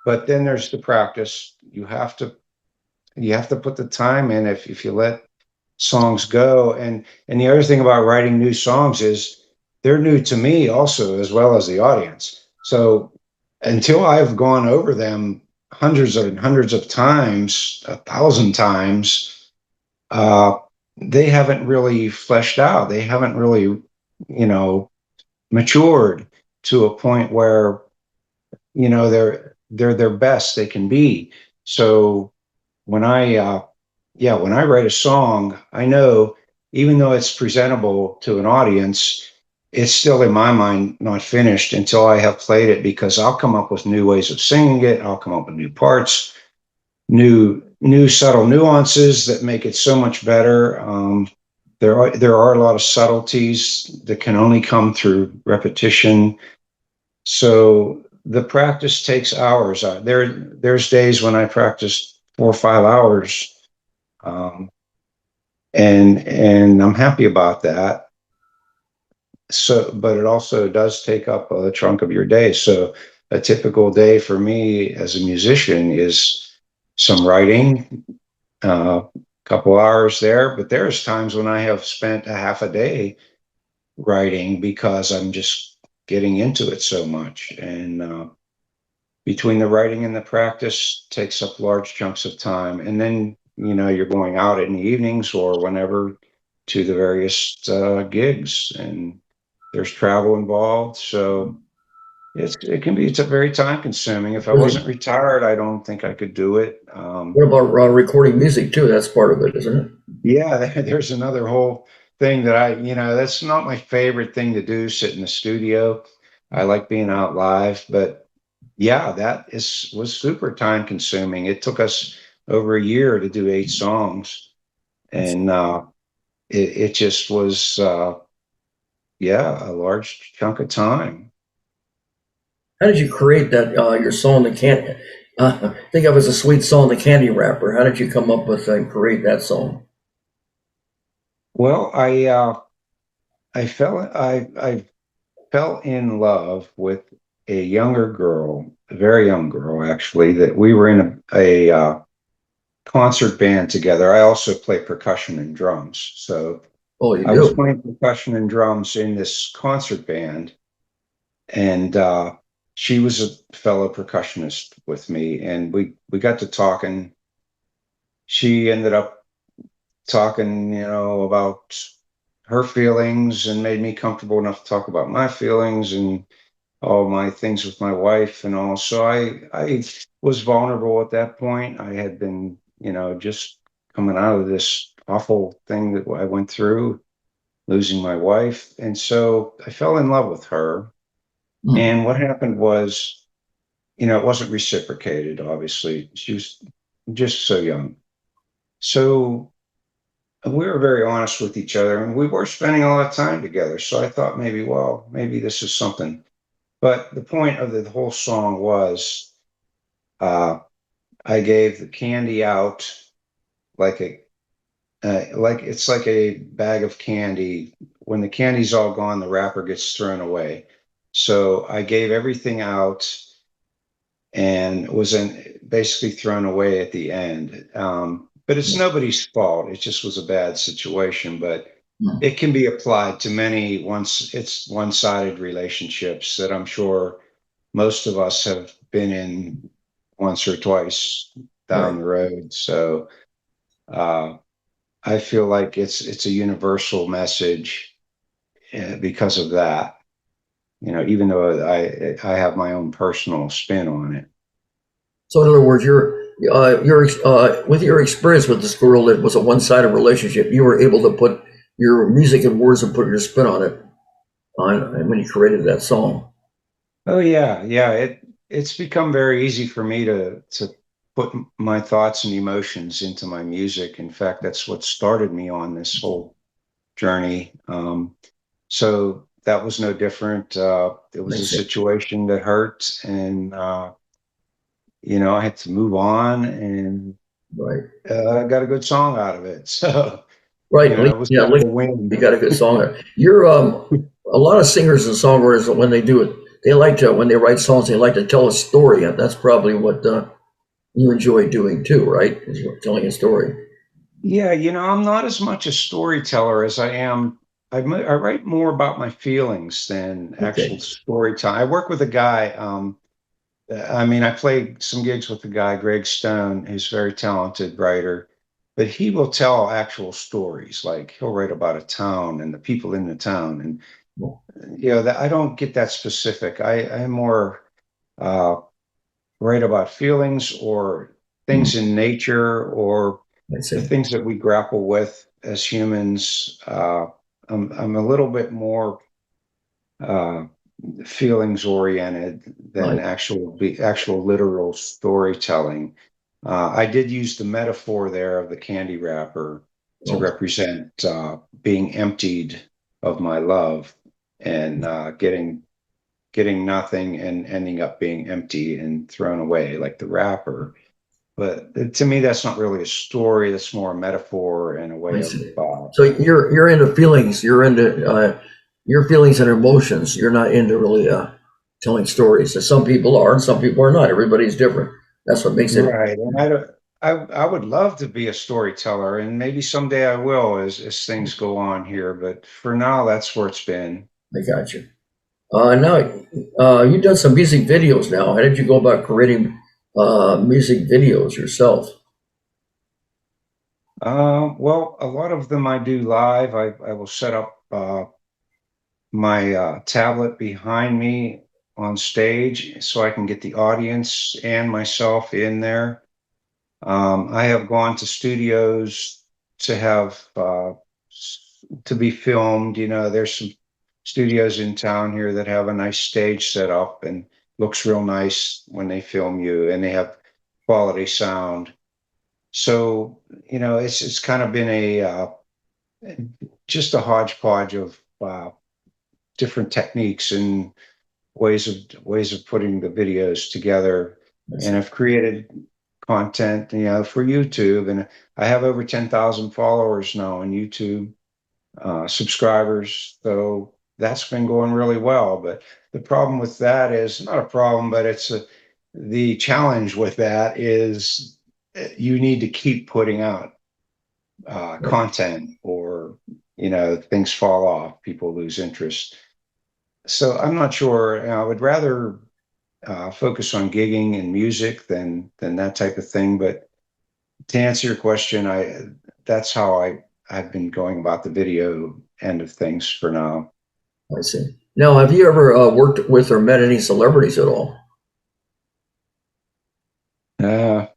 But then there's the practice. You have to put the time in. If you let songs go, and the other thing about writing new songs is they're new to me also, as well as the audience. So until I've gone over them hundreds of times, 1,000 times, uh, they haven't really fleshed out. They haven't really, matured to a point where they're their best they can be. So when I write a song, I know, even though it's presentable to an audience, it's still in my mind not finished until I have played it, because I'll come up with new ways of singing it. I'll come up with new parts, new subtle nuances that make it so much better. There are a lot of subtleties that can only come through repetition. So the practice takes hours. There's days when I practice 4 or 5 hours, um, and I'm happy about that. So, but it also does take up a chunk of your day. So a typical day for me as a musician is some writing, a couple hours there. But there's times when I have spent a half a day writing because I'm just getting into it so much. And between the writing and the practice takes up large chunks of time. And then, you're going out in the evenings or whenever to the various gigs, and there's travel involved. So it's a very time consuming. If I Really? wasn't retired, I don't think I could do it. What about recording music too? That's part of it, isn't it? Yeah, there's another whole thing that that's not my favorite thing to do, sit in the studio. I like being out live, but yeah, was super time consuming. It took us over a year to do 8 songs, and it just was, yeah, a large chunk of time. How did you create that? Your song, the can. Think of it as a sweet song, the candy wrapper. How did you come up with and create that song? Well, I fell in love with a younger girl, a very young girl actually, that we were in a concert band together. I also play percussion and drums. So Oh, you I was do. playing percussion and drums in this concert band, and she was a fellow percussionist with me, and we got to talking. She ended up talking, about her feelings, and made me comfortable enough to talk about my feelings and all my things with my wife and all. So I was vulnerable at that point. I had been, just coming out of this awful thing that I went through, losing my wife. And so I fell in love with her. Hmm. And what happened was, it wasn't reciprocated, obviously. She was just so young. So we were very honest with each other, and we were spending a lot of time together. So I thought maybe, well, maybe this is something. But the point of the whole song was, uh, I gave the candy out like it's like a bag of candy. When the candy's all gone, the wrapper gets thrown away. So I gave everything out and was basically thrown away at the end. But it's nobody's fault. It just was a bad situation. But Hmm. it can be applied to many once it's one-sided relationships that I'm sure most of us have been in once or twice down Right. the road. So uh, I feel like it's a universal message because of that. even though I have my own personal spin on it. So in other words, with your experience with this girl that was a one-sided relationship, you were able to put your music and words and put your spin on it when you created that song. Oh yeah, yeah. It's become very easy for me to put my thoughts and emotions into my music. In fact, that's what started me on this whole journey. So that was no different. It I was a see. situation that hurt, and I had to move on, and Right. I got a good song out of it. So Right. At least, it was yeah, kind at of least a you win. got a good song there. You're a lot of singers and songwriters when they do it, they like to when they write songs, they like to tell a story, and that's probably what you enjoy doing too, right? Is telling a story. Yeah, I'm not as much a storyteller as I am. I write more about my feelings than actual Okay. storytelling. I work with a guy. I played some gigs with the guy, Greg Stone, who's a very talented writer, but he will tell actual stories. Like he'll write about a town and the people in the town, and Well, that I don't get that specific. I'm more uh, write about feelings or hmm, things in nature or I the see. things that we grapple with as humans. I'm a little bit more uh, feelings oriented than Right. actual literal storytelling. I did use the metaphor there of the candy wrapper to Oh, represent being emptied of my love and getting nothing and ending up being empty and thrown away like the wrapper. But to me, that's not really a story. That's more a metaphor and a I way of see. So you're into feelings. You're into your feelings and emotions. You're not into really telling stories. So some people are, and some people are not. Everybody's different. That's what makes it. right. And I don't. I would love to be a storyteller, and maybe someday I will as things go on here. But for now, that's where it's been. I got you. Now, you've done some music videos now. How did you go about creating music videos yourself? Well, a lot of them I do live. I will set up my tablet behind me on stage so I can get the audience and myself in there. I have gone to studios to have to be filmed. There's some studios in town here that have a nice stage set up and looks real nice when they film you, and they have quality sound. So it's kind of been a just a hodgepodge of different techniques and ways of putting the videos together, I and see. I've created content, for YouTube, and I have over 10,000 followers now on YouTube, subscribers. So that's been going really well. But the problem with that is not a problem, but the challenge with that is you need to keep putting out Right. content, or things fall off, people lose interest. So I'm not sure. I would rather focus on gigging and music than that type of thing. But to answer your question, that's how I've been going about the video end of things for now. I see. Now, have you ever worked with or met any celebrities at all?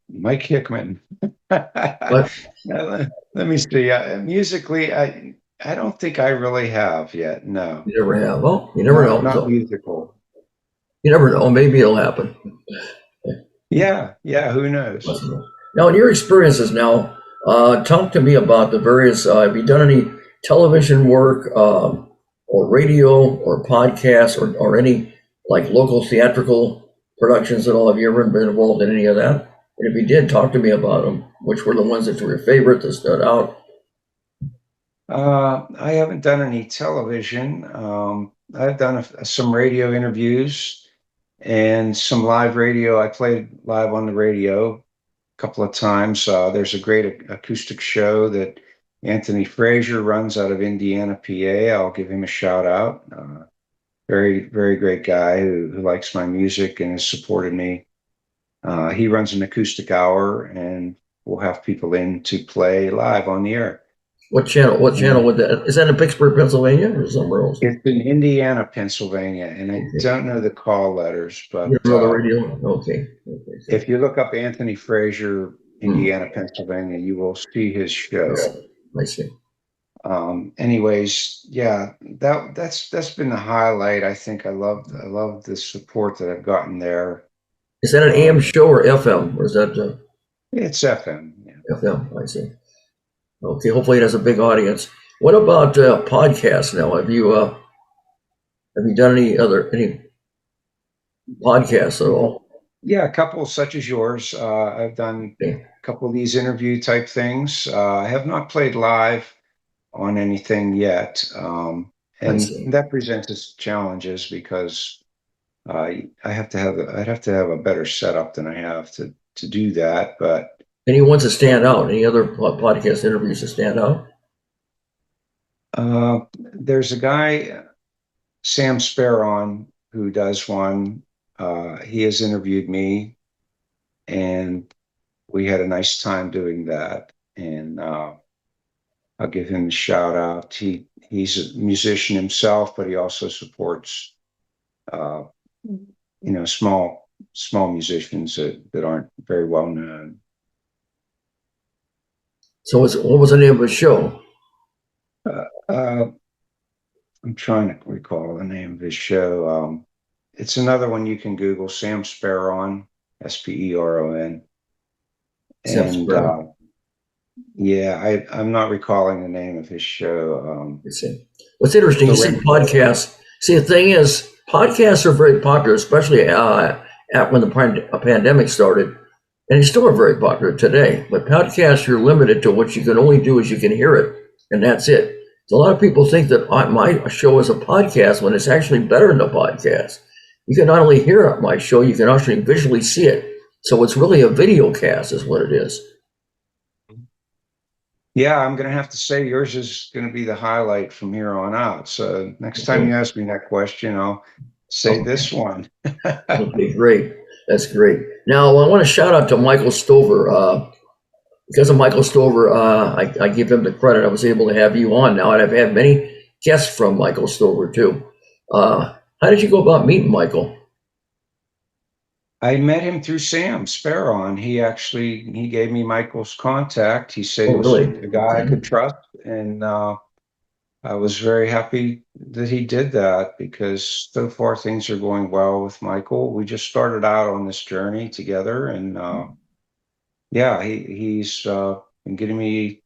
Mike Hickman. But Let me see. Musically, I don't think I really have yet. No, you never have. Well, you never not know. not So musical. you never know. Maybe it'll happen. Yeah, yeah. Who knows? Now, in your experiences now, talk to me about the various. Have you done any television work, or radio, or podcasts, or any like local theatrical productions at all? Have you ever been involved in any of that? And if you did, talk to me about them. Which were the ones that were your favorite that stood out? I haven't done any television. I've done some radio interviews and some live radio. I played live on the radio a couple of times. There's a great acoustic show that Anthony Frazier runs out of Indiana, PA. I'll give him a shout out. Very, very great guy who likes my music and has supported me. He runs an acoustic hour, and we'll have people in to play live on the air. What channel? What channel would that? Is that in Pittsburgh, Pennsylvania, or somewhere else? It's in Indiana, Pennsylvania, and I Okay. don't know the call letters, You but don't know the radio? Okay. Okay. So, if you look up Anthony Frazier, hmm. Indiana, Pennsylvania, you will see his show. I see. Anyways, yeah, that's been the highlight. I think I love the support that I've gotten there. Is that an AM Um, show or FM? Or is that it's FM. Yeah. FM? I see. Okay. Hopefully, it has a big audience. What about podcasts now? Have you done any podcasts at all? Yeah, a couple such as yours. I've done Okay. a couple of these interview type things. I have not played live on anything yet, I and see. that presents its challenges because I'd have to have a better setup than I have to do that. But Any ones that stand out? Any other podcast interviews that stand out? there's a guy, Sam Sparron, who does one. He has interviewed me, and we had a nice time doing that. And I'll give him a shout out. He's a musician himself, but he also supports uh, small musicians that aren't very well known. So, what was the name of the show? Uh, I'm trying to recall the name of his show. It's another one you can Google, Sam Sparron, Speron. Sam And Sparrow. yeah, I'm not recalling the name of his show. I see. What's interesting, you The say link- podcasts. See, the thing is, podcasts are very popular, especially when the pandemic started, and they still are very popular today. But podcasts, you're limited to what you can only do is you can hear it, and that's it. So a lot of people think that my show is a podcast when it's actually better than a podcast. You can not only hear my show, you can actually visually see it. So it's really a video cast, is what it is. Yeah, I'm going to have to say yours is going to be the highlight from here on out. So next time you ask me that question, I'll say this one. Okay, great. That's great. Now, I want to shout out to Michael Stover. Because of Michael Stover, I give him the credit. I was able to have you on now, and I've had many guests from Michael Stover too. How did you go about meeting Michael? I met him through Sam Sparron. He gave me Michael's contact. He said he Oh, was really? a guy I could trust, and I was very happy that he did that because so far things are going well with Michael. We just started out on this journey together, and yeah, he's been getting me,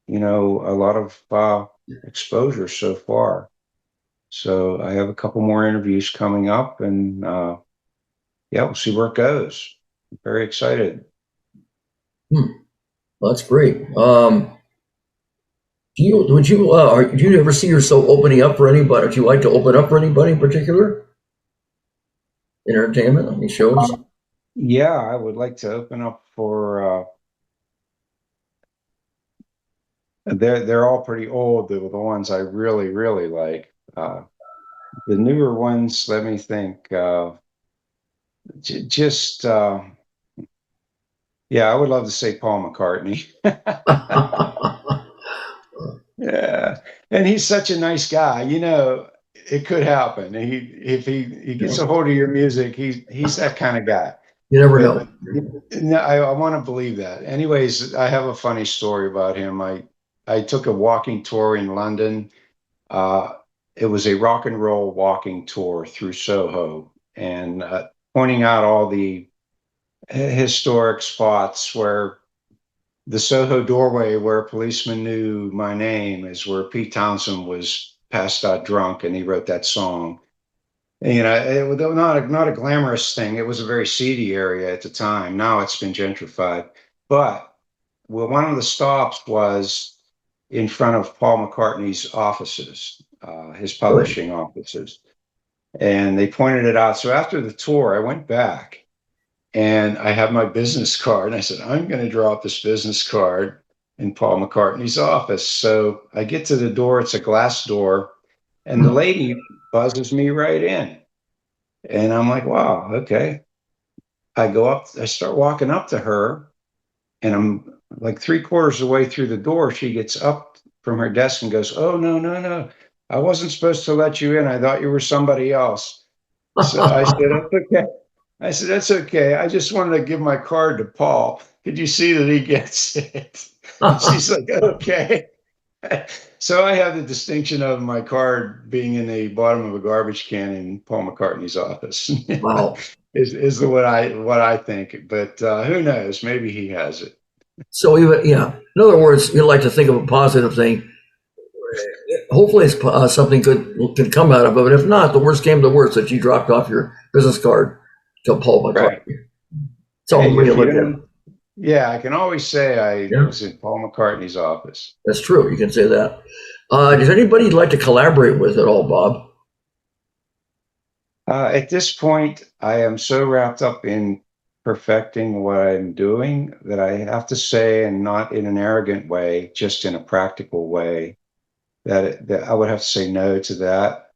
a lot of exposure so far. So I have a couple more interviews coming up, and yeah, we'll see where it goes. I'm very excited. Well, that's great. Do you ever see yourself opening up for anybody? Would you like to open up for anybody in particular? Entertainment, any shows? Yeah, I would like to open up for. They're all pretty old. The ones I really really like. The newer ones, let me think. Just yeah, I would love to say Paul McCartney. Yeah, and he's such a nice guy. It could happen. If he gets a hold of your music, he's that kind of guy. You never But know. no, I want to believe that. Anyways, I have a funny story about him. I took a walking tour in London. Uh, it was a rock and roll walking tour through Soho, and pointing out all the historic spots where the Soho doorway, where a policeman knew my name, is where Pete Townsend was passed out drunk, and he wrote that song. It was not a glamorous thing. It was a very seedy area at the time. Now it's been gentrified. But well, one of the stops was in front of Paul McCartney's offices, his publishing offices. And they pointed it out. So after the tour, I went back and I have my business card. And I said, I'm going to drop this business card in Paul McCartney's office. So I get to the door. It's a glass door. And the lady buzzes me right in. And I'm like, wow, okay. I go up, I start walking up to her, and I'm like three-quarters of the way through the door. She gets up from her desk and goes, "Oh, no, no, no. I wasn't supposed to let you in. I thought you were somebody else." So I said, "That's okay." I said, "That's okay. I just wanted to give my card to Paul. Could you see that he gets it?" She's like, "Okay." So I have the distinction of my card being in the bottom of a garbage can in Paul McCartney's office. Wow. Is the what I think, but who knows? Maybe he has it. So even yeah, in other words, you like to think of a positive thing. Hopefully, it's something good can come out of it. But if not, the worst came to the worst that you dropped off your business card to Paul Right. McCartney. It's all Hey, the way you if you look at it. don't, yeah, I can always say I Yeah, was in Paul McCartney's office. that's true. You can say that. Does anybody you'd like to collaborate with at all, Bob? At this point, I am so wrapped up in perfecting what I'm doing that I have to say, and not in an arrogant way, just in a practical way, that I would have to say no to that.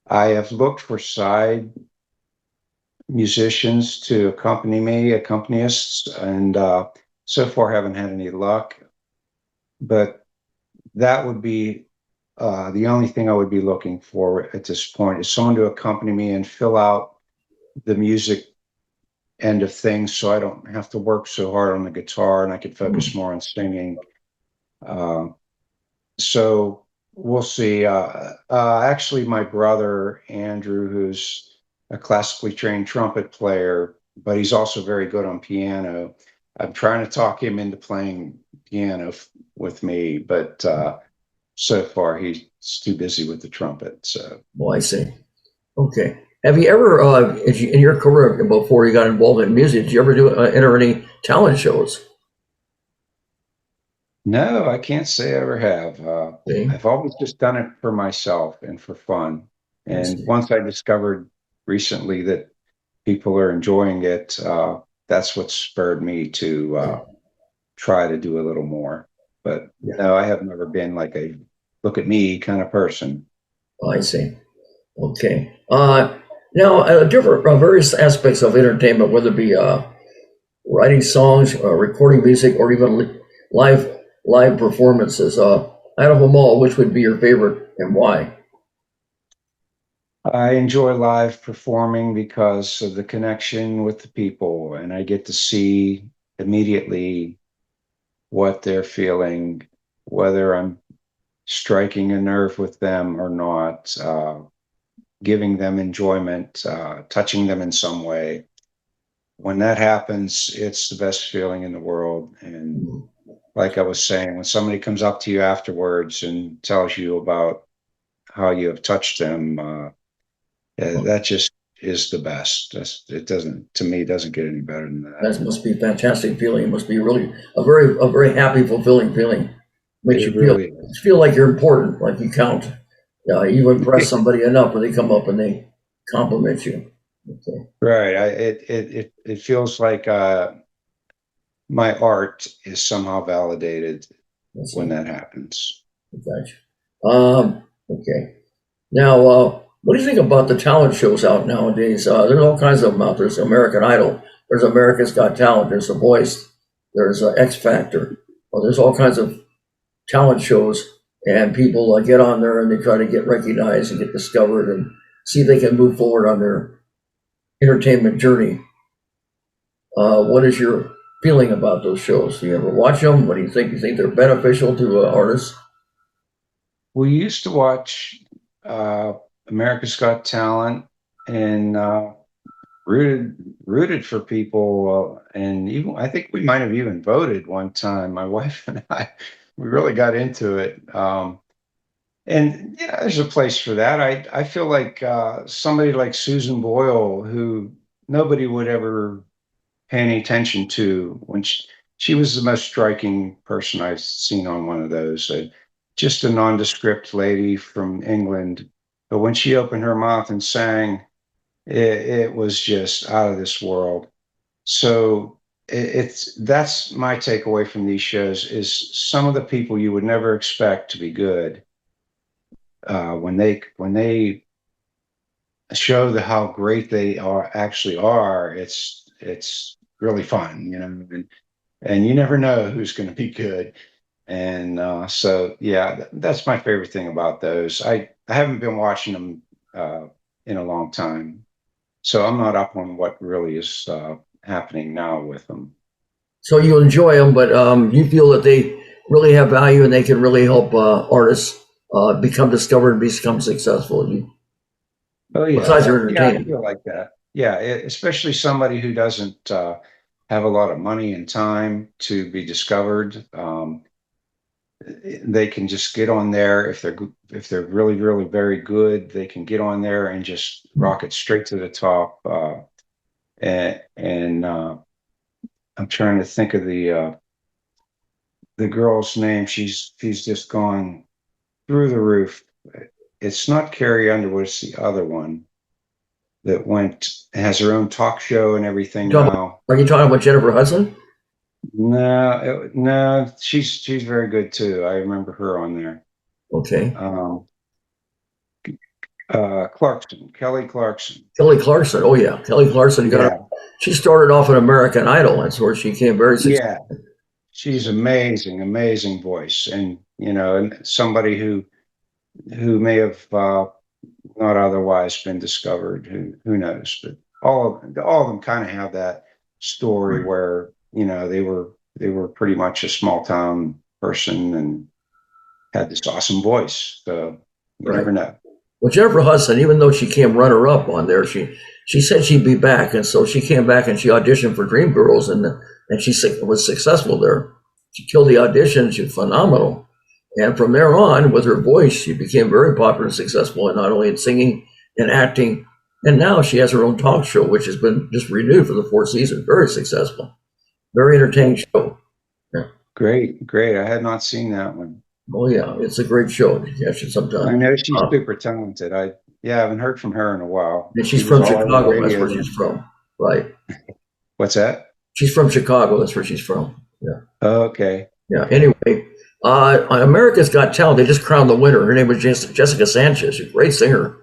I have looked for side musicians to accompany me, accompanists, and so far haven't had any luck. But that would be the only thing I would be looking for at this point is someone to accompany me and fill out the music end of things so I don't have to work so hard on the guitar and I could focus more on singing. Uh, so we'll see. Actually, my brother, Andrew, who's a classically trained trumpet player, but he's also very good on piano. I'm trying to talk him into playing piano with me, but so far he's too busy with the trumpet. So Well, I see. Okay. Have you ever, in your career before you got involved in music, did you ever enter any talent shows? no, I can't say I ever have. See? I've always just done it for myself and for fun. I And see. once I discovered recently that people are enjoying it, that's what spurred me to try to do a little more. But Yeah, no, I have never been like a look at me kind of person. I see. Okay. Now, different various aspects of entertainment, whether it be writing songs, recording music, or even live live performances. Out of them all, which would be your favorite and why? I enjoy live performing because of the connection with the people, and I get to see immediately what they're feeling, whether I'm striking a nerve with them or not, giving them enjoyment, touching them in some way. When that happens, it's the best feeling in the world. And Mhm. like I was saying, when somebody comes up to you afterwards and tells you about how you have touched them, Well, that just is the best. It doesn't, to me, it doesn't get any better than that. that must be a fantastic feeling. It must be really a very happy, fulfilling feeling. Makes It you feel really is. feel like you're important, like you count. You impress somebody enough when they come up and they compliment you. Okay. Right. It feels like my art is somehow validated That's when it. that happens. Gotcha. Okay. Now, what do you think about the talent shows out nowadays? There's all kinds of them out. There's American Idol. There's America's Got Talent. There's The Voice. There's X Factor. Well, there's all kinds of talent shows, and people get on there and they try to get recognized and get discovered and see if they can move forward on their entertainment journey. What is your feeling about those shows? Do you ever watch them? What do you think? You think they're beneficial to artists? We used to watch uh, America's Got Talent and rooted for people, and even I think we might have even voted one time. My wife and I, we really got into it. And yeah, there's a place for that. I feel like somebody like Susan Boyle, who nobody would ever pay any attention to when she was the most striking person I've seen on one of those. Just a nondescript lady from England, but when she opened her mouth and sang, it was just out of this world. So it's that's my takeaway from these shows is some of the people you would never expect to be good when they show the how great they are actually are. It's really fun, and you never know who's going to be good. And so, yeah, that's my favorite thing about those. I haven't been watching them in a long time, so I'm not up on what really is happening now with them. So you enjoy them, but you feel that they really have value and they can really help artists become discovered and become successful. Oh Besides, yeah, they're yeah, I entertaining. feel like that. Yeah, especially somebody who doesn't have a lot of money and time to be discovered. They can just get on there if they're really really very good. They can get on there and just rocket straight to the top. And I'm trying to think of the girl's name. She's just gone through the roof. It's not Carrie Underwood. It's the other one that went has her own talk show and everything now. Are you talking about Jennifer Hudson? No, no, she's very good too. I remember her on there. Okay. Um, Clarkson, Kelly Clarkson. Kelly Clarkson. Oh yeah, Kelly Clarkson got. Yeah, She started off in American Idol. That's where she became very successful. yeah, she's amazing, amazing voice, and and somebody who may have not otherwise been discovered. Who knows? But all of them kind of have that story where they were pretty much a small town person and had this awesome voice. So you Right. never know. Well, Jennifer Hudson, even though she came runner up on there, she said she'd be back, and so she came back and she auditioned for Dreamgirls, and she was successful there. She killed the audition. She was phenomenal, and from there on, with her voice, she became very popular and successful, and not only in singing and acting. And now she has her own talk show, which has been just renewed for the fourth season. Very successful, very entertaining show. Yeah. Great, great. I had not seen that one. Oh yeah, it's a great show. You catch it I sometime. know she's Uh, super talented. I haven't heard from her in a while. and She she's was from all over the Chicago. That's radio. where she's from. Right. What's that? She's from Chicago. That's where she's from. Yeah. Oh, okay. Yeah. Anyway, on America's Got Talent, they just crowned the winner. Her name was Jessica Sanchez. She's a great singer.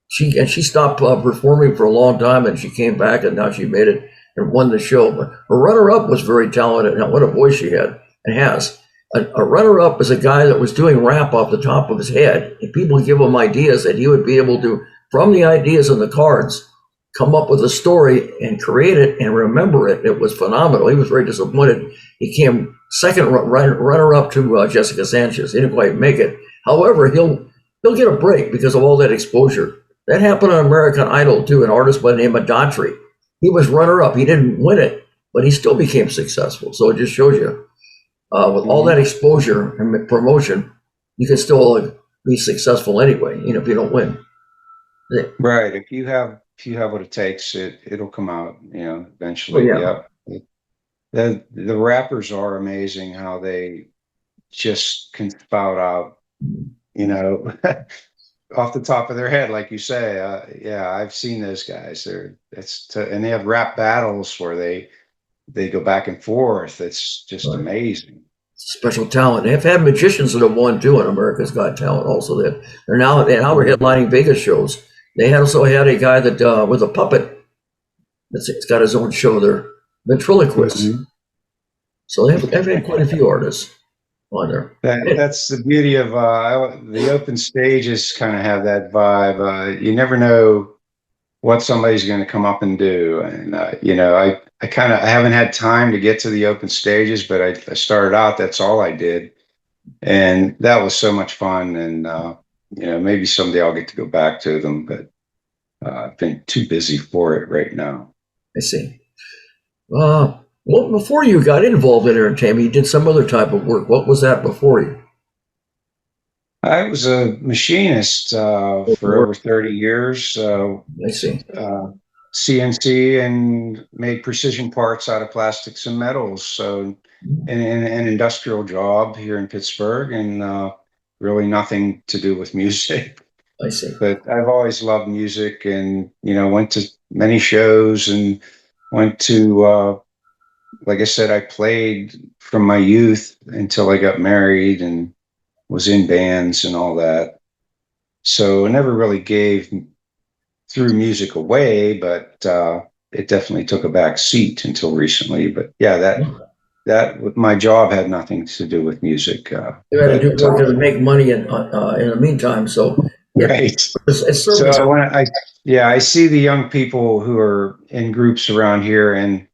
She stopped performing for a long time, and she came back, and now she made it and won the show. But her runner-up was very talented. And what a voice she had and has. A runner-up is a guy that was doing rap off the top of his head, and people give him ideas that he would be able to, from the ideas and the cards, come up with a story and create it and remember it. It was phenomenal. He was very disappointed. He came second runner-up to Jessica Sanchez. He didn't quite make it. However, he'll get a break because of all that exposure. That happened on American Idol too. An artist by the name of Daughtry. He was runner-up. He didn't win it, but he still became successful. So it just shows you, with all that exposure and promotion, you can still be successful anyway, if you don't win. Right. If you have what it takes, it'll come out, eventually. Oh, yeah. Yep. The rappers are amazing how they just can spout out, you know, off the top of their head, like you say. Yeah, I've seen those guys. And they have rap battles where they go back and forth. It's just Right. amazing. Special talent. They have had magicians that have won too in America's Got Talent. Also, they're now we're headlining Vegas shows. They also had a guy that with a puppet. It's got his own show there, ventriloquist. Mhm. So they've had quite a few artists on there. That's the beauty of the open stages. Kind of have that vibe. You never know what somebody's going to come up and do, and I haven't had time to get to the open stages, but I started out. That's all I did, and that was so much fun. And maybe someday I'll get to go back to them, but I've been too busy for it right now. I see. Well, before you got involved in entertainment, you did some other type of work. What was that before you? I was a machinist for over 30 years. I see. CNC and made precision parts out of plastics and metals. So, an industrial job here in Pittsburgh, and really nothing to do with music. I see. But I've always loved music, and went to many shows and went to, like I said, I played from my youth until I got married and was in bands and all that. So I never really threw music away, but it definitely took a back seat until recently. But yeah, that my job had nothing to do with music. You had to do But work to make money in the meantime. So right. it served us. So I see the young people who are in groups around here, and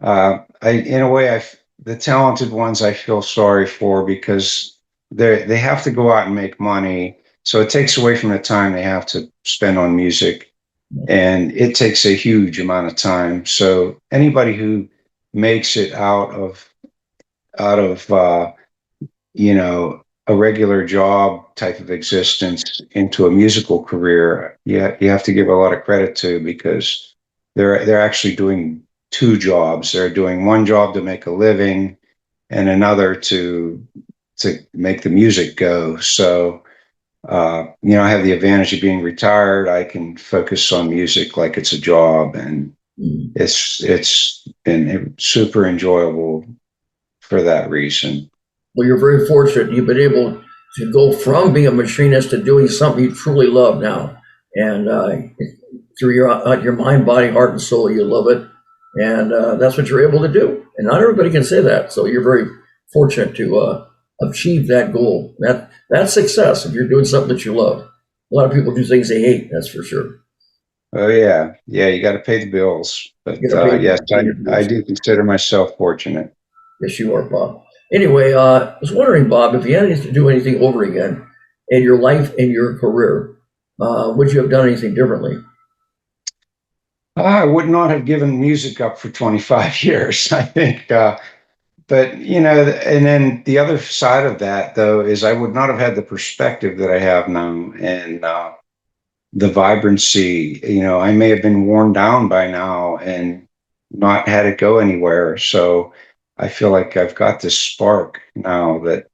in a way, the talented ones I feel sorry for because they have to go out and make money. So it takes away from the time they have to spend on music, and it takes a huge amount of time. So anybody who makes it out of a regular job type of existence into a musical career, you have to give a lot of credit to, because they're actually doing two jobs. They're doing one job to make a living and another to make the music go. So I have the advantage of being retired. I can focus on music like it's a job, and it's been super enjoyable for that reason. Well, you're very fortunate. You've been able to go from being a machinist to doing something you truly love now, and through your mind, body, heart, and soul, you love it, and that's what you're able to do. And not everybody can say that. So you're very fortunate to achieve that goal. That's success if you're doing something that you love. A lot of people do things they hate. That's for sure. Oh yeah. You got to pay the bills, but yes, I do consider myself fortunate. Yes, you are, Bob. Anyway, I was wondering, Bob, if you had to do anything over again in your life and your career, would you have done anything differently? I would not have given music up for 25 years, I think. But, and then the other side of that, though, is I would not have had the perspective that I have now, and the vibrancy. I may have been worn down by now and not had it go anywhere. So I feel like I've got this spark now that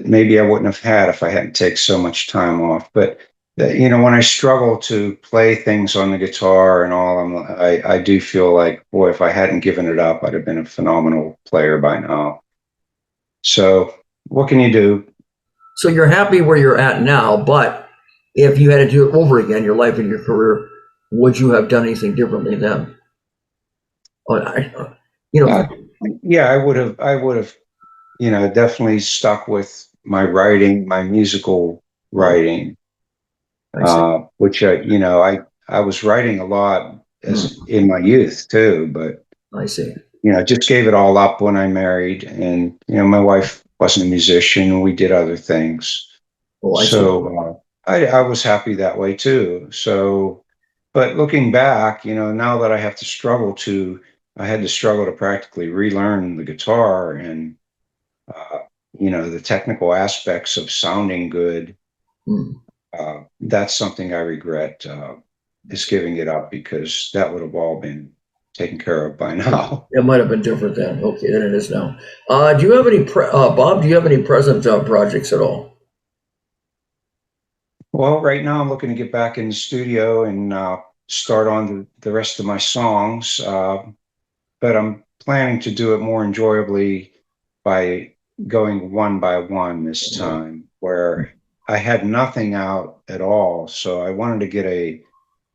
maybe I wouldn't have had if I hadn't taken so much time off. But when I struggle to play things on the guitar and all, I do feel like, boy, if I hadn't given it up, I'd have been a phenomenal player by now. So what can you do? So you're happy where you're at now, but if you had to do it over again, your life and your career, would you have done anything differently then? Yeah, I would have, definitely stuck with my writing, my musical writing, which I was writing a lot as in my youth too, but I see. Just gave it all up when I married, and my wife wasn't a musician. We did other things, so I was happy that way too. So, but looking back, now that I had to struggle to practically relearn the guitar and the technical aspects of sounding good. That's something I regret, is giving it up, because that would have all been taken care of by now. It might have been different then. Okay, than it is now. Do you have any, Bob? Do you have any present projects at all? Well, right now I'm looking to get back in the studio and start on the rest of my songs, but I'm planning to do it more enjoyably by going one by one this time, where I had nothing out at all. So I wanted to get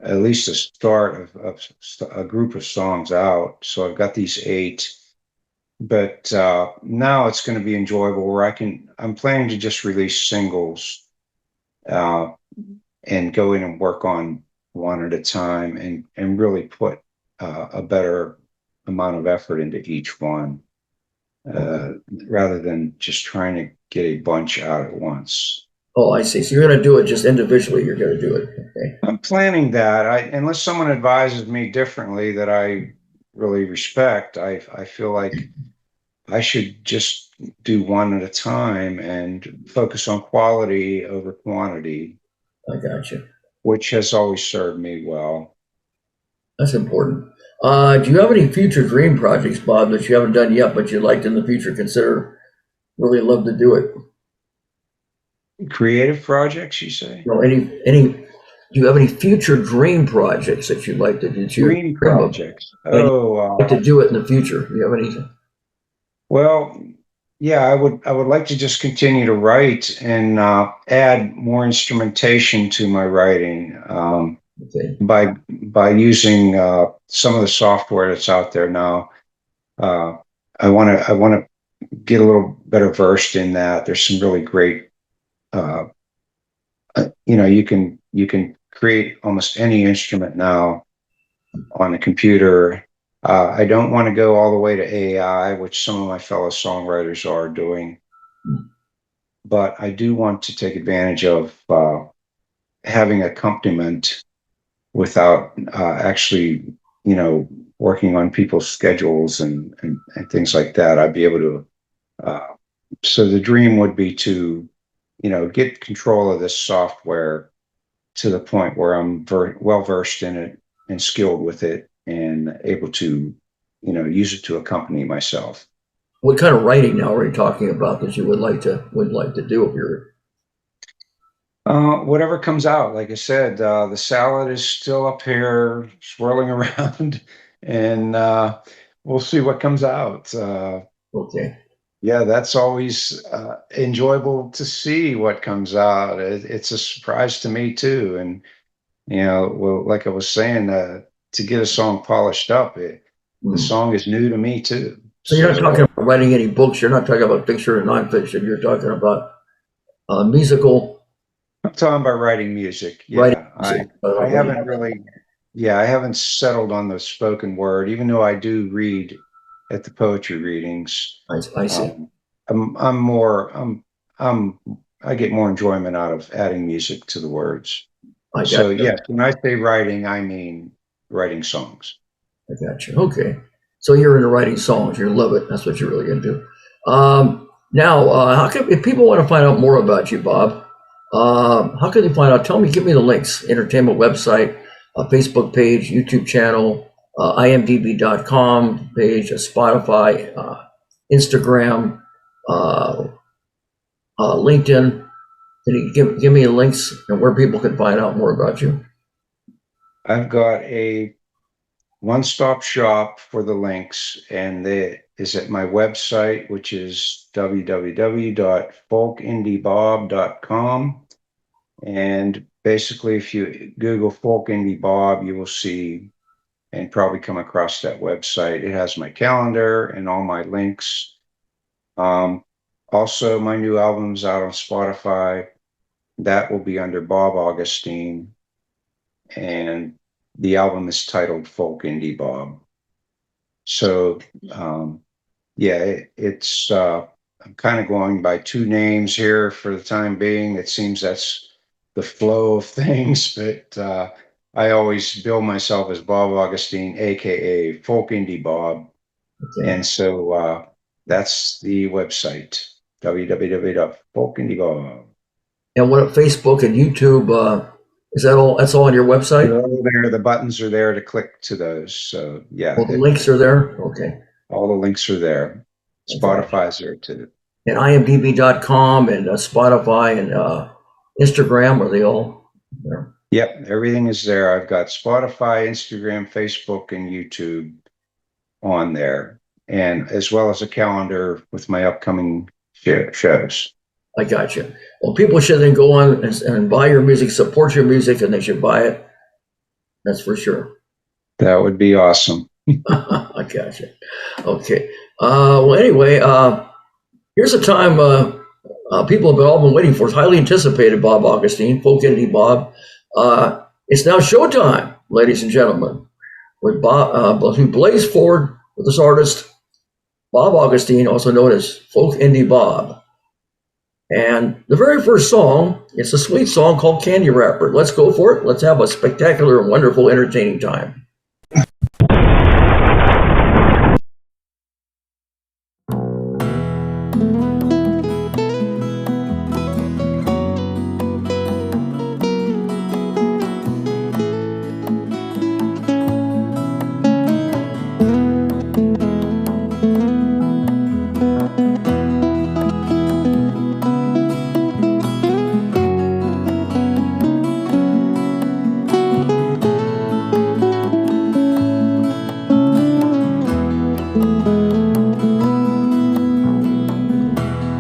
at least a start of a group of songs out. So I've got these 8, but now it's going to be enjoyable where I'm planning to just release singles, and go in and work on one at a time, and really put a better amount of effort into each one, rather than just trying to get a bunch out at once. Oh, I see. So you're going to do it just individually. You're going to do it. Okay. I'm planning that. Unless someone advises me differently that I really respect, I feel like I should just do one at a time and focus on quality over quantity. I got you. Which has always served me well. That's important. Do you have any future dream projects, Bob, that you haven't done yet, but you'd like to in the future consider? Really love to do it. Creative projects, you say? No, do you have any future dream projects that you'd like to do? Dream projects. Like to do it in the future. Do you have anything? Well, yeah, I would like to just continue to write and add more instrumentation to my writing, by using some of the software that's out there now. I want to get a little better versed in that. There's some really great, you can create almost any instrument now on the computer. I don't want to go all the way to AI, which some of my fellow songwriters are doing, but I do want to take advantage of having accompaniment without actually, working on people's schedules and things like that. I'd be able to. So the dream would be to, get control of this software to the point where I'm very well versed in it and skilled with it and able to, use it to accompany myself. What kind of writing now are you talking about that you would like to do if you're? Whatever comes out, like I said, the salad is still up here swirling around, and we'll see what comes out. Okay. Yeah, that's always enjoyable to see what comes out. It's a surprise to me too, and well, like I was saying, to get a song polished up, the song is new to me too. So you're not talking about writing any books. You're not talking about fiction or nonfiction. You're talking about musical. I'm talking about writing music. Yeah, Writing music. I haven't really. Yeah, I haven't settled on the spoken word, even though I do read at the poetry readings. I see. I get more enjoyment out of adding music to the words. I So got you. yes, when I say writing, I mean writing songs. I got you. Okay. So you're into writing songs. You love it. That's what you're really into. Now, how can, if people want to find out more about you, Bob, how can they find out? Give me the links. Entertainment website, Facebook page, YouTube channel, imdb.com page, Spotify, Instagram, LinkedIn. Can you give me the links and where people can find out more about you? I've got a one-stop shop for the links, and it is at my website, which is www.folkindiebob.com. And basically, if you Google Folk Indie Bob, you will see and probably come across that website. It has my calendar and all my links. Also, my new album's out on Spotify. That will be under Bob Augustine. And the album is titled Folk Indie Bob. So, it's I'm kind of going by two names here for the time being. It seems that's the flow of things, but I always bill myself as Bob Augustine, aka Folk Indie Bob. Okay. And so that's the website, www.folkindiebob. And what Facebook and YouTube, is that all? That's all on your website? They're all there. The buttons are there to click to those. So yeah. Well, the links are there? Okay. All the links are there. Spotify's there too. And imdb.com and Spotify and Instagram, are they all there? Yep, everything is there. I've got Spotify, Instagram, Facebook, and YouTube on there, and as well as a calendar with my upcoming shows. I got you. Well, people should then go on and buy your music, support your music, and they should buy it. That's for sure. That would be awesome. I got you. Okay. Well, anyway, here's a time people have all been waiting for. It's highly anticipated, Bob Augustine, Folk Indie Bob. It's now showtime, ladies and gentlemen, with Bob, who blazed forward with this artist, Bob Augustine, also known as Folk Indie Bob. And the very first song, it's a sweet song called Candy Wrapper. Let's go for it. Let's have a spectacular and wonderful, entertaining time.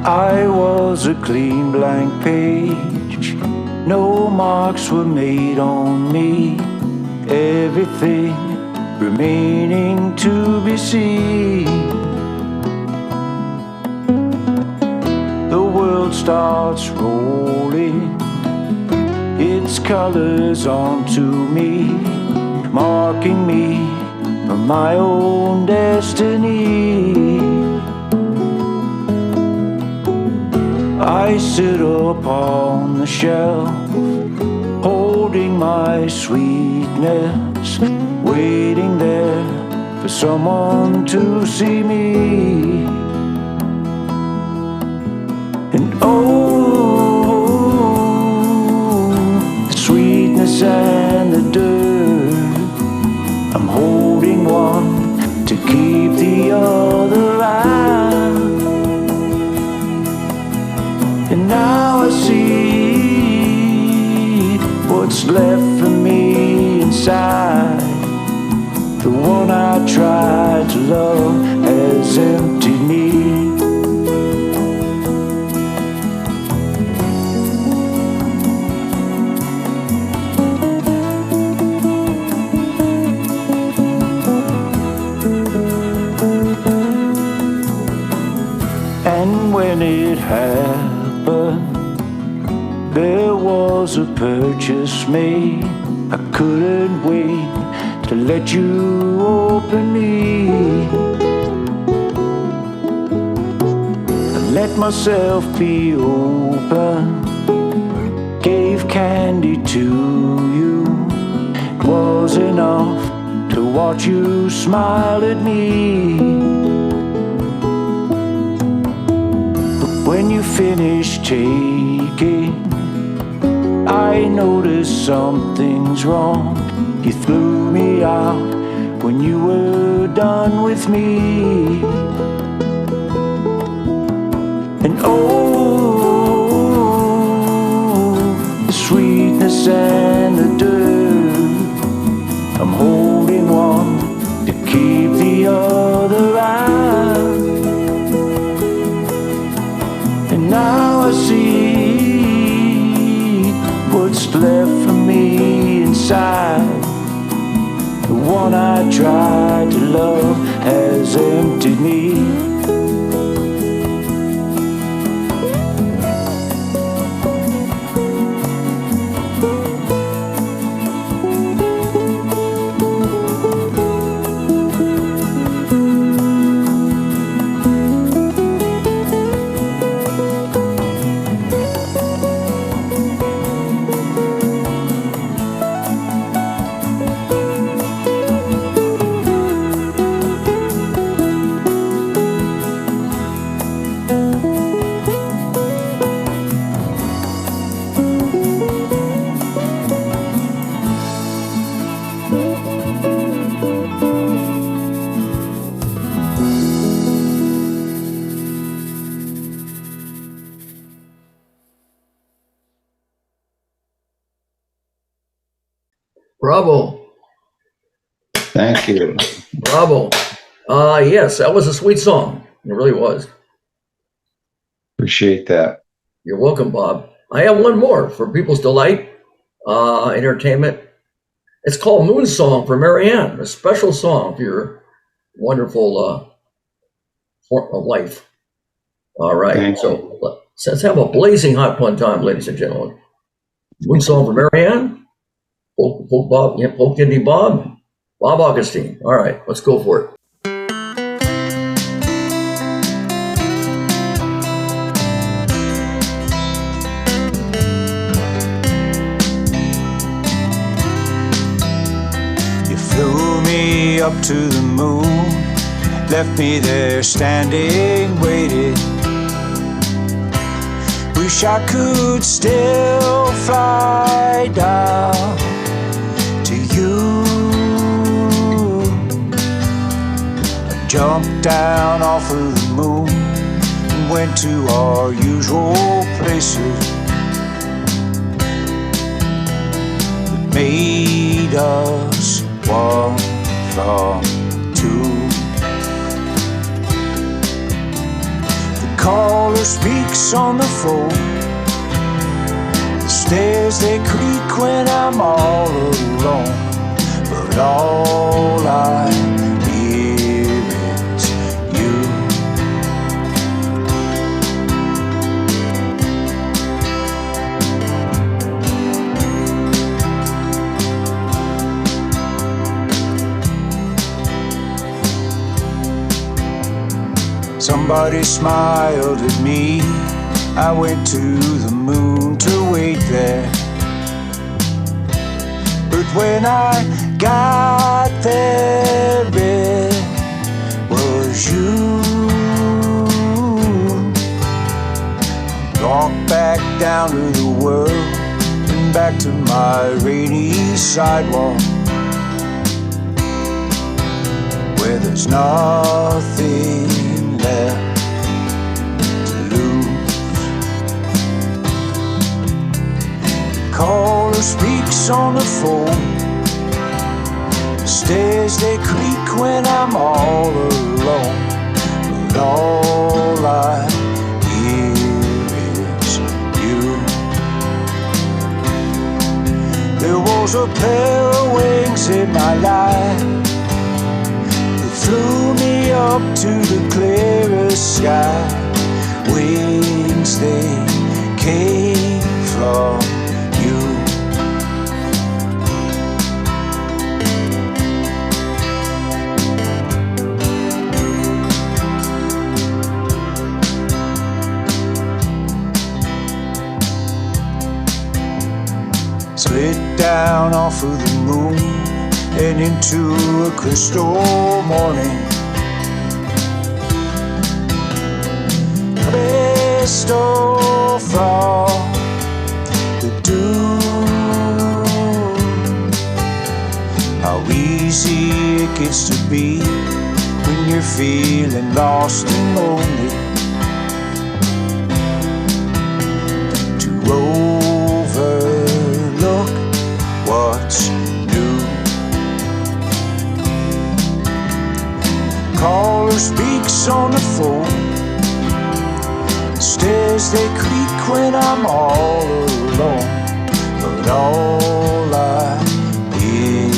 I was a clean blank page. No marks were made on me. Everything remaining to be seen. world starts rolling its colors onto me, marking me from my own destiny. I sit upon the shelf, holding my sweetness, waiting there for someone to see me. And oh, the sweetness and the dirt, I'm holding one to keep the other out. And now I see what's left for me inside. The one I tried to love has emptied me. And when it happened, there was a purchase made. I couldn't wait to let you open me. I let myself be open, gave candy to you. It was enough to watch you smile at me. When you finished taking, I noticed something's wrong. You threw me out when you were done with me. And oh, the sweetness and the dirt, I'm holding one to keep the other out. And now I see what's left for me inside. The one I tried to love has emptied me. Bravo. Thank you. Bravo. Yes, that was a sweet song. It really was. Appreciate that. You're welcome, Bob. I have one more for people's delight, entertainment. It's called Moon Song for Maryanne, a special song for your wonderful life. All right, Thank so let's have a blazing hot fun time, ladies and gentlemen. Moon Song for Maryanne, Folk Bob, yeah, Folk Indie Bob, Bob Augustine. All right, let's go for it. Flew me up to the moon, left me there standing, waiting. Wish I could still fly down to you. I jumped down off of the moon and went to our usual places that made us one from two. The caller speaks on the phone. The stairs they creak when I'm all alone. But all I hear is you. Somebody smiled at me. I went to the moon to wait there. But when I got there, it was you. Walked back down to the world and back to my rainy sidewalk, where there's nothing left to lose. The caller speaks on the phone. The stairs they creak when I'm all alone, but all I hear is you. There was a pair of wings in my life that flew me up to the clearest sky. Wings they came from you. Slid down off of the moon and into a crystal morning. Crystal from the dew. How easy it gets to be when you're feeling lost and lonely, to overlook what's new. Caller speaks on the phone. Stairs they creak when I'm all alone, but all I hear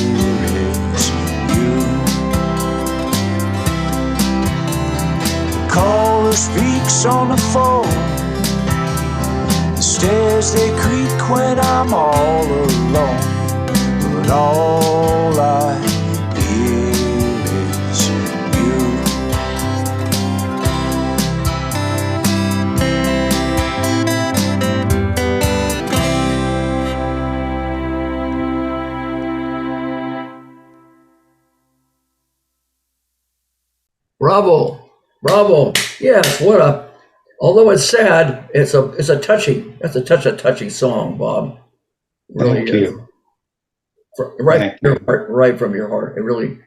is you. The caller speaks on the phone. The stairs they creak when I'm all alone, but all I hear is you. Bravo, bravo. Yes, what a. Although it's sad, it's a touching. That's a touching song, Bob. It really Thank is. you. Right Thank from your heart, right from your heart. It really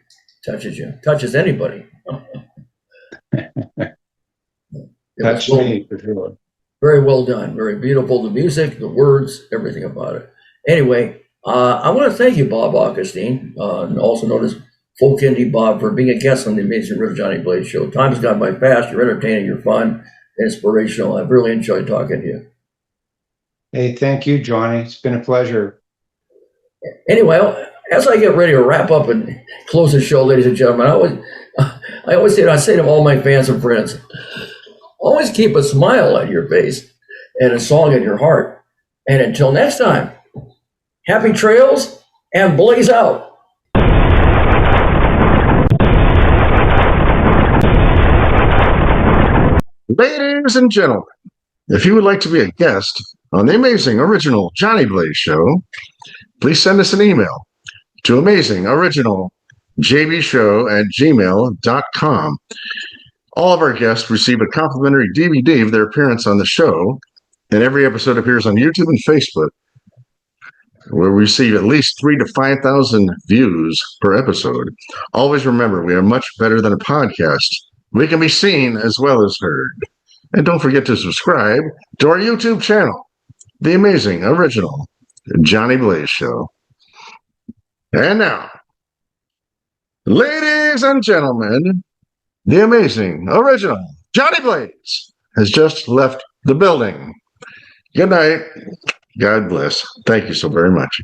touches you. Touches anybody. It was That's me for sure. very well done. Very beautiful. The music, the words, everything about it. Anyway, I want to thank you, Bob Augustine, also known as Folk Indie Bob, for being a guest on the Amazing Riff Johnny Blaze Show. Time's gone by fast. You're entertaining. You're fun, inspirational. I've really enjoyed talking to you. Hey, thank you, Johnny. It's been a pleasure. Anyway, as I get ready to wrap up and close the show, ladies and gentlemen, I always say to all my fans and friends, always keep a smile on your face and a song in your heart. And until next time, happy trails and blaze out. Ladies and gentlemen, if you would like to be a guest on the amazing original Johnny Blaze Show, please send us an email to amazingoriginalJBshow@gmail.com. All of our guests receive a complimentary DVD of their appearance on the show, and every episode appears on YouTube and Facebook, where we receive at least 3,000 to 5,000 views per episode. Always remember, we are much better than a podcast. We can be seen as well as heard. And don't forget to subscribe to our YouTube channel, The Amazing Original Johnny Blaze Show. And now, ladies and gentlemen, The Amazing Original Johnny Blaze has just left the building. Good night. God bless. Thank you so very much.